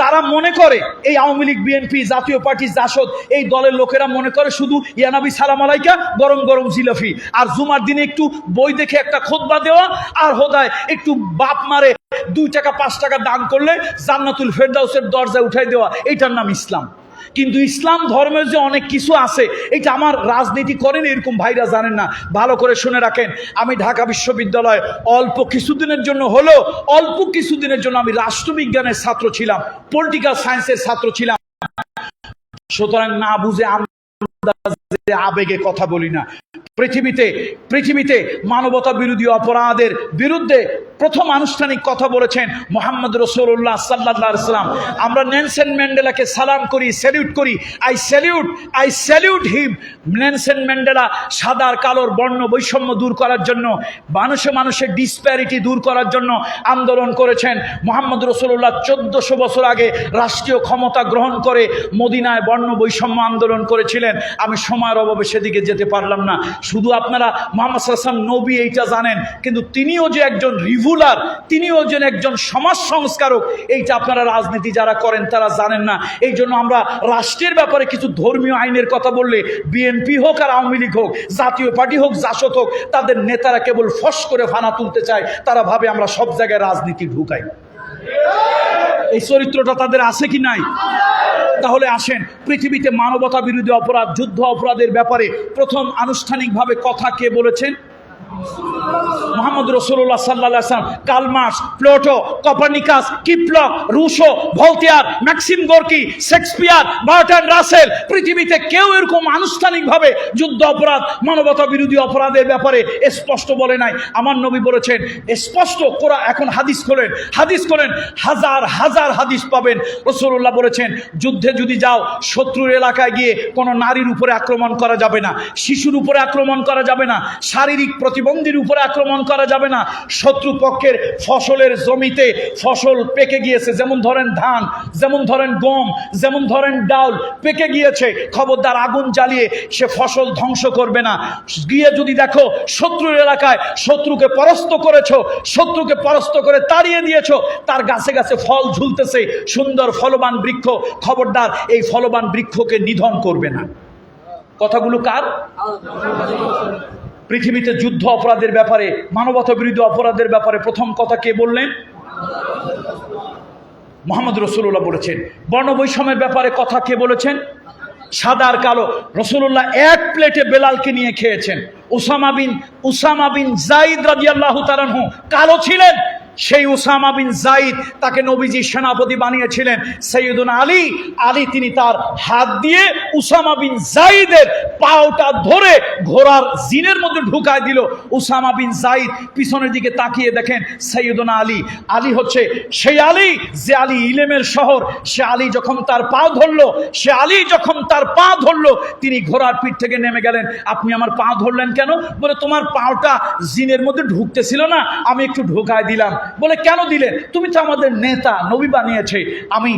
তারা মনে করে এই আওয়ামী লীগ, বিএনপি, জাতীয় পার্টি, জাসদ, এই দলের লোকেরা মনে করে শুধু ইয়ানাবি সালাম আলাইকা, গরম গরম জিলাফি, আর জুমার দিনে একটু বই দেখে একটা খুতবা দেওয়া, আর হোদায় একটু বাপ মারে 2 টাকা 5 টাকা দান করলে জান্নাতুল ফেরদাউসের দরজায় উঠাই দেওয়া, এইটার নাম ইসলাম। কিন্তু ইসলাম ধর্মের যে অনেক কিছু আছে, এটা আমার রাজনীতি করেন এরকম ভাইরা জানেন না। ভালো করে শুনে রাখেন, আমি ঢাকা বিশ্ববিদ্যালয়ে অল্প কিছুদিনের জন্য আমি রাষ্ট্রবিজ্ঞানের ছাত্র ছিলাম, পলিটিক্যাল সায়েন্সের ছাত্র ছিলাম। সুতরাং না বুঝে আবেগে কথা বলি না। পৃথিবীতে মানবতা বিরোধী অপরাধের বিরুদ্ধে প্রথম আনুষ্ঠানিক কথা বলেছেন মুহাম্মদ রাসূলুল্লাহ সাল্লাল্লাহু আলাইহি ওয়াসাল্লাম। আমরা নেলসন ম্যান্ডেলাকে সালাম করি, স্যালিউট করি। I salute him. Nelson Mandela সাদা আর কালোর বর্ণ বৈষম্য দূর করার জন্য, মানুষের ডিসপ্যারিটি দূর করার জন্য আন্দোলন করেছেন। মুহাম্মদ রাসূলুল্লাহ 1400 বছর আগে রাষ্ট্রীয় ক্ষমতা গ্রহণ করে মদিনায় বর্ণ বৈষম্য আন্দোলন করেছিলেন। আমি সময়ের অভাবে সেদিকে যেতে পারলাম না। শুধু আপনারা মুহাম্মদ সাল্লাল্লাহু আলাইহি ওয়াসাল্লাম নবী এইটা জানেন, কিন্তু তিনিও যে একজন রিভুলার, তিনিও যে একজন সমাজ সংস্কারক, এইটা আপনারা রাজনীতি যারা করেন তারা জানেন না। এই জন্য আমরা রাষ্ট্রের ব্যাপারে কিছু ধর্মীয় আইনের কথা বললে, বিএনপি হোক আর আওয়ামী লীগ হোক, জাতীয় পার্টি হোক, জাসদ হোক, তাদের নেতারা কেবল ফস করে ফানা তুলতে চায়। তারা ভাবে আমরা সব জায়গায় রাজনীতি ঢুকাই। এই চরিত্রটা তাদের আছে কি নাই? তাহলে আসেন, পৃথিবীতে মানবতা বিরোধী অপরাধ, যুদ্ধ অপরাধের ব্যাপারে প্রথম আনুষ্ঠানিকভাবে কথা কে বলেছেন? মুহাম্মদ রাসূলুল্লাহ সাল্লাল্লাহু আলাইহি ওয়াসাল্লাম। Karl Marx, Plato, Copernicus, Kepler, Rousseau, Voltaire, Maxim Gorky, Shakespeare, Bertrand Russell, পৃথিবীতে কেউ এরকম আনুষ্ঠানিকভাবে যুদ্ধ অপরাধ, মানবতা বিরোধী অপরাধের ব্যাপারে স্পষ্ট বলে নাই। আমার নবী বলেছেন স্পষ্ট। কোরআন, এখন হাদিস খোলেন, হাজার হাজার হাদিস পাবেন। রাসূলুল্লাহ বলেছেন যুদ্ধে যদি যাও, শত্রুর এলাকায় গিয়ে কোনো নারীর উপরে আক্রমণ করা যাবে না, শিশুর উপরে আক্রমণ করা যাবে না, শারীরিক প্রতিবন্ধীর উপরে আক্রমণ করা যাবে না। শত্রু পক্ষের ফসলের জমিতে ফসল পেকে গিয়েছে, যেমন ধরেন ধান, যেমন ধরেন গম, যেমন ধরেন ডাউল পেকে গিয়েছে, খবরদার আগুন জ্বালিয়ে সে ফসল ধ্বংস করবে না। গিয়ে যদি দেখো শত্রুর এলাকায় শত্রুকে পরাস্ত করেছো, শত্রুকে পরাস্ত করে তাড়িয়ে দিয়েছো, তার গাছে গাছে ফল ঝুলতেছে, সুন্দর ফলবান বৃক্ষ, খবরদার এই ফলবান বৃক্ষকে নিধন করবে না। কথাগুলো কার? পৃথিবীতে যুদ্ধ অপরাধের ব্যাপারে, মানবতা বিরোধী অপরাধের ব্যাপারে প্রথম কথা কে বললেন? মুহাম্মদ রাসূলুল্লাহ বলেছেন। বর্ণবৈষম্যের ব্যাপারে কথা কে বলেছেন? সাদা আর কালো। রাসূলুল্লাহ এক প্লেটে বেলালকে নিয়ে খেয়েছেন। উসামা বিন যায়েদ রাদিয়াল্লাহু তাআলা আনহু কালো ছিলেন। সেই উসামা বিন যায়েদ, তাকে নবীজি সেনাপতি বানিয়েছিলেন সাইয়্যিদুনা আলী তিনি তার হাত দিয়ে উসামা বিন যায়েদের পাওটা ধরে ঘোড়ার জিনের মধ্যে ঢুকায় দিল। উসামা বিন যায়েদ পিছনের দিকে তাকিয়ে দেখেন সাইয়্যিদুনা আলী হচ্ছে সেই আলী যে আলী ইলমের শহর। সে আলী যখন তার পা ধরলো, তিনি ঘোড়ার পিঠ থেকে নেমে গেলেন। আপনি আমার পা ধরলেন কেন? বলে তোমার পাওটা জিনের মধ্যে ঢুকতেছিল না, আমি একটু ঢুকায় দিলাম। বলে কেন দিলেন? তুমি তো আমাদের নেতা, নবী বানিয়েছে, আমি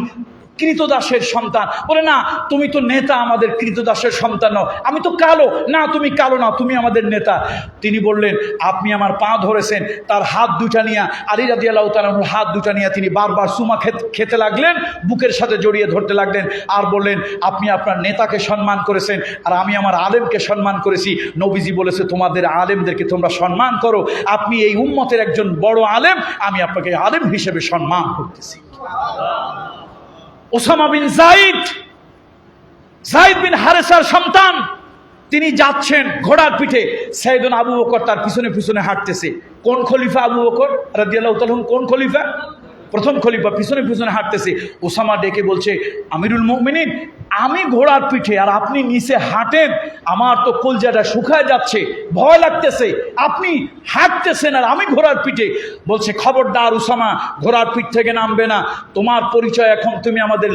কৃতদাসের সন্তান। বলে না, তুমি তো নেতা, আমাদের কৃতদাসের সন্তান নও, আমি তো কালো। না, তুমি কালো না, তুমি আমাদের নেতা। তিনি বললেন আপনি আমার পা ধরেছেন। তার হাত দুটা নিয়ে, আলী রাদিয়াল্লাহু তাআলা আনহুর হাত দুটা নিয়ে তিনি বারবার চুমা খেতে লাগলেন, বুকের সাথে জড়িয়ে ধরতে লাগলেন, আর বললেন আপনি আপনার নেতাকে সম্মান করেছেন, আর আমি আমার আলেমকে সম্মান করেছি। নবীজি বলেছে তোমাদের আলেমদেরকে তোমরা সম্মান করো, আপনি এই উম্মতের একজন বড় আলেম, আমি আপনাকে আলেম হিসেবে সম্মান করতেছি। ওসামা বিন যায়েদ বিন হারেসার সন্তান, তিনি যাচ্ছেন ঘোড়ার পিঠে, সাইয়েদনা আবু বকর তার পিছনে পিছনে হাঁটতেছে। কোন খলিফা? আবু বকর রাদিয়াল্লাহু তাআলা কোন খলিফা? প্রথম খলিফা, পিছনে পিছনে হাঁটতেছে। ওসামা ডেকে বলছে আমিরুল মুমিনিন, আমি ঘোড়ার পিঠে আর আপনি নিচে হাঁটেন, আমার তো কলজাটা শুকায় যাচ্ছে, ভয় লাগতেছে, আপনি হাঁটতেছেন আর আমি ঘোড়ার পিঠে। বলছে খবরদার ওসামা, ঘোড়ার পিঠ থেকে নামবে না, তোমার পরিচয় এখন তুমি আমাদের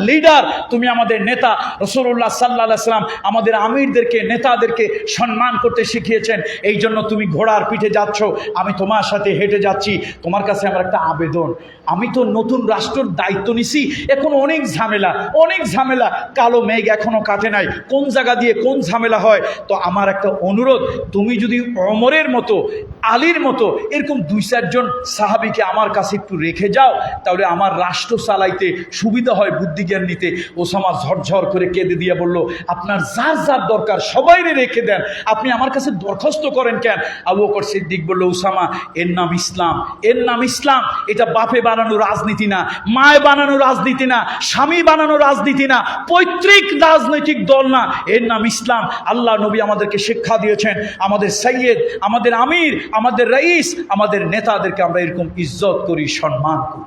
লিডার, তুমি আমাদের নেতা। রাসূলুল্লাহ সাল্লাল্লাহু আলাইহি ওয়াসাল্লাম আমাদের আমিরদেরকে, নেতাদেরকে সম্মান করতে শিখিয়েছেন, এই জন্য তুমি ঘোড়ার পিঠে যাচ্ছ, আমি তোমার সাথে হেঁটে যাচ্ছি। তোমার কাছে আমার একটা আবেদন, আমি তো নতুন রাষ্ট্রের দায়িত্ব নিছি, এখন অনেক ঝামেলা, কালো মেঘ এখনো কাটে নাই, কোন জায়গা দিয়ে কোন ঝামেলা হয়। তো আমার একটা অনুরোধ, তুমি যদি ওমরের মতো, আলীর মতো এরকম 2-4 জন সাহাবীকে আমার কাছে একটু রেখে যাও, তাহলে আমার রাষ্ট্র চালাইতে সুবিধা হয়, বুদ্ধিজ্ঞান নিতে। ওসামা ঝরঝর করে কেঁদে দিয়ে বলল আপনার যার যার দরকার সবাইরে রেখে দেন, আপনি আমার কাছে দরখাস্ত করেন কেন? আবু বকর সিদ্দিক বলল ওসামা, এর নাম ইসলাম, এটা বাপে বানানো রাজনীতি না, মায় বানানো রাজনীতি না, স্বামী বানানো রাজনীতি না, পৈতৃক রাজনৈতিক দল না, এর নাম ইসলাম। আল্লাহ নবী আমাদেরকে শিক্ষা দিয়েছেন, আমাদের সাইয়েদ, আমাদের আমির, আমাদের রাইস, আমাদের নেতাদেরকে আমরা এরকম ইজ্জত করি, সম্মান করি।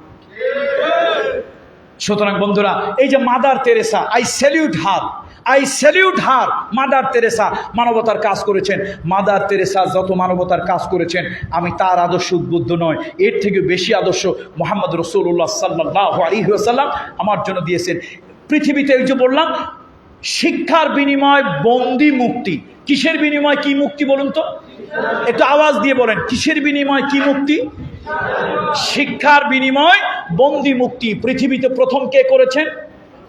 সুতরাং বন্ধুরা, এই যে mother Teresa, I salute her, mother Teresa মানবতার কাজ করেছেন। মাদার তেরেসা যত মানবতার কাজ করেছেন, আমি তার আদর্শ উদ্বুদ্ধ নয়, এর থেকে বেশি আদর্শ মুহাম্মদ রাসূলুল্লাহ সাল্লাল্লাহু আলাইহি ওয়াসাল্লাম আমার জন্য দিয়েছেন। পৃথিবীতে এই যে বললাম, শিক্ষার বিনিময় বন্দি মুক্তি। কিসের বিনিময় কি মুক্তি বলুন তো? একটু আওয়াজ দিয়ে বলেন, কিসের বিনিময় কি মুক্তি? শিক্ষার বিনিময় বন্দি মুক্তি। পৃথিবীতে প্রথম কে করেছেন?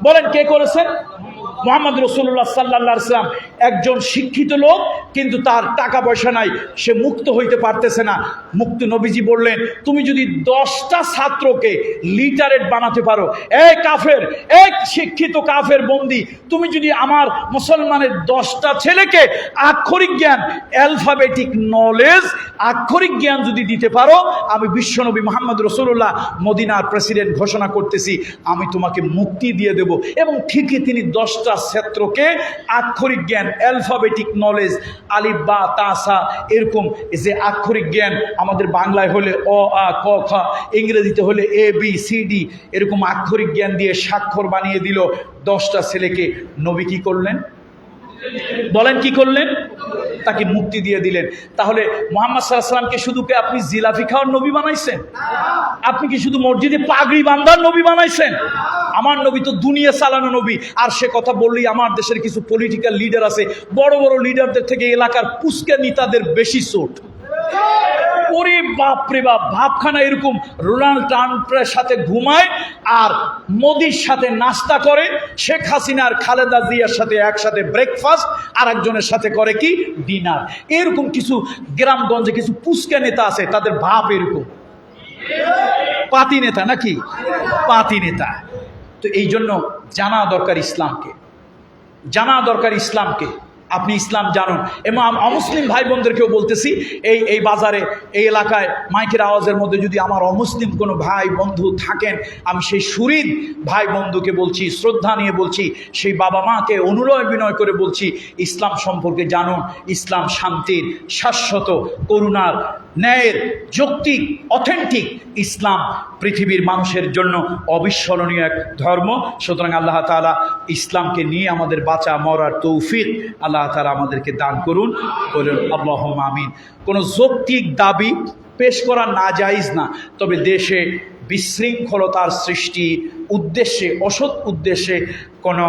বলেন কে করেছেন? মুহাম্মদ রাসূলুল্লাহ সাল্লাল্লাহু আলাইহি ওয়াসাল্লাম। একজন শিক্ষিত লোক কিন্তু তার টাকা পয়সা নাই, সে মুক্ত হইতে পারতেছে না। মুক্ত নবীজি বললেন, তুমি যদি 10টা ছাত্রকে লিটারেট বানাতে পারো, এই কাফের, এক শিক্ষিত কাফের বন্দী, তুমি যদি আমার মুসলমানের 10টা ছেলেকে আক্ষরিক জ্ঞান, অ্যালফাবেটিক নলেজ, আক্ষরিক জ্ঞান যদি দিতে পারো, আমি বিশ্বনবী মুহাম্মদ রাসূলুল্লাহ মদিনার প্রেসিডেন্ট ঘোষণা করতেছি, আমি তোমাকে মুক্তি দিয়ে দেব। এবং ঠিকই তিনি 10টা ছাত্রকে আক্ষরিক জ্ঞান, অ্যালফাবেটিক নলেজ, আলিফ বা তাসা, এরকম যে আক্ষরিক জ্ঞান আমাদের বাংলায় হলে অ আ ক খ, ইংরেজিতে হলে এ বি সি ডি, এরকম আক্ষরিক জ্ঞান দিয়ে স্বাক্ষর বানিয়ে দিল 10টা ছেলেকে। নবী কি করলেন বলেন, কি করলেন? তাকে মুক্তি দিয়ে দিলেন। তাহলে মুহাম্মদ সাল্লাল্লাহু আলাইহি সাল্লামকে শুধু কি আপনি জিলাপি খাওয়ার নবী বানাইছেন? আপনি কি শুধু মসজিদে পাগড়ি বান্ধার নবী বানাইছেন? আমার নবী তো দুনিয়া চালানো নবী। আর সে কথা বললেই আমার দেশের কিছু পলিটিক্যাল লিডার আছে, বড় বড় লিডারদের থেকে এলাকার পুস্কা নেতাদের বেশি চোট। ওরে বাপরে বাপ, ভাবখানা এরকম ডোনাল্ড ট্রাম্পের সাথে ঘুমায় আর মোদির সাথে নাস্তা করে, শেখ হাসিনার খালেদা জিয়ার সাথে একসাথে ব্রেকফাস্ট, আর একজনের সাথে করে কি ডিনার। এরকম কিছু গ্রামগঞ্জে কিছু পুস্কা নেতা আছে, তাদের ভাব এরকম। পাতি নেতা নাকি? পাতি নেতা। তো এই জন্য জানা দরকার ইসলামকে, জানা দরকার ইসলামকে। আপনি ইসলাম জানুন। এবং অমুসলিম ভাই বোনদেরকেও বলতেছি, এই বাজারে, এই এলাকায় মাইকের আওয়াজের মধ্যে যদি আমার অমুসলিম কোনো ভাই বন্ধু থাকেন, আমি সেই সুরিদ ভাই বন্ধুকে বলছি, শ্রদ্ধা নিয়ে বলছি, সেই বাবা মাকে অনুনয় বিনয় করে বলছি, ইসলাম সম্পর্কে জানুন। ইসলাম শান্তির, শাশ্বত, করুণার, ন্যায়ের, যৌক্তিক, অথেন্টিক। ইসলাম পৃথিবীর মানুষের জন্য অবিস্মরণীয় এক ধর্ম। সুতরাং আল্লাহ তাআলা ইসলামকে নিয়ে আমাদের বাঁচা মরার তৌফিক আল্লাহ তাআলা আমাদেরকে দান করুন, বলুন আল্লাহুম্মা আমিন। কোনো যৌক্তিক দাবি পেশ করা নাজায়েজ না, তবে দেশে বিশৃঙ্খলতার সৃষ্টি উদ্দেশ্যে, অসৎ উদ্দেশ্যে কোনো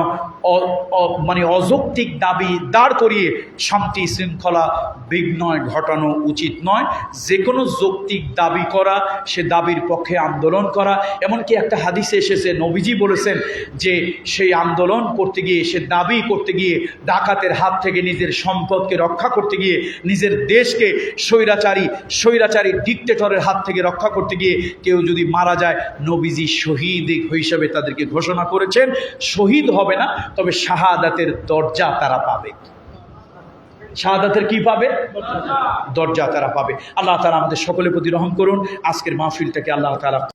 মানে অযৌক্তিক দাবি দাঁড় করিয়ে শান্তি শৃঙ্খলা বিঘ্ন ঘটানো উচিত নয়। যে কোনো যৌক্তিক দাবি করা, সে দাবির পক্ষে আন্দোলন করা। এমনকি একটা হাদিসে এসেছে, নবীজি বলেছেন যে সেই আন্দোলন করতে গিয়ে, সে দাবি করতে গিয়ে, ডাকাতের হাত থেকে নিজের সম্পদকে রক্ষা করতে গিয়ে, নিজের দেশকে স্বৈরাচারী ডিক্টেটরের হাত থেকে রক্ষা করতে গিয়ে কেউ যদি মারা যায়, নবীজি শহীদ হিসাবে তাদেরকে ঘোষণা করেছেন। শহীদ হবে না, তবে শাহাদাতের দরজা তারা পাবে। শাহাদাতের কি পাবে? দরজা তারা পাবে। আল্লাহ তাআলা আমাদের সকলের প্রতি রহম করুন। আজকের মাহফিলটাকে আল্লাহ তাআলা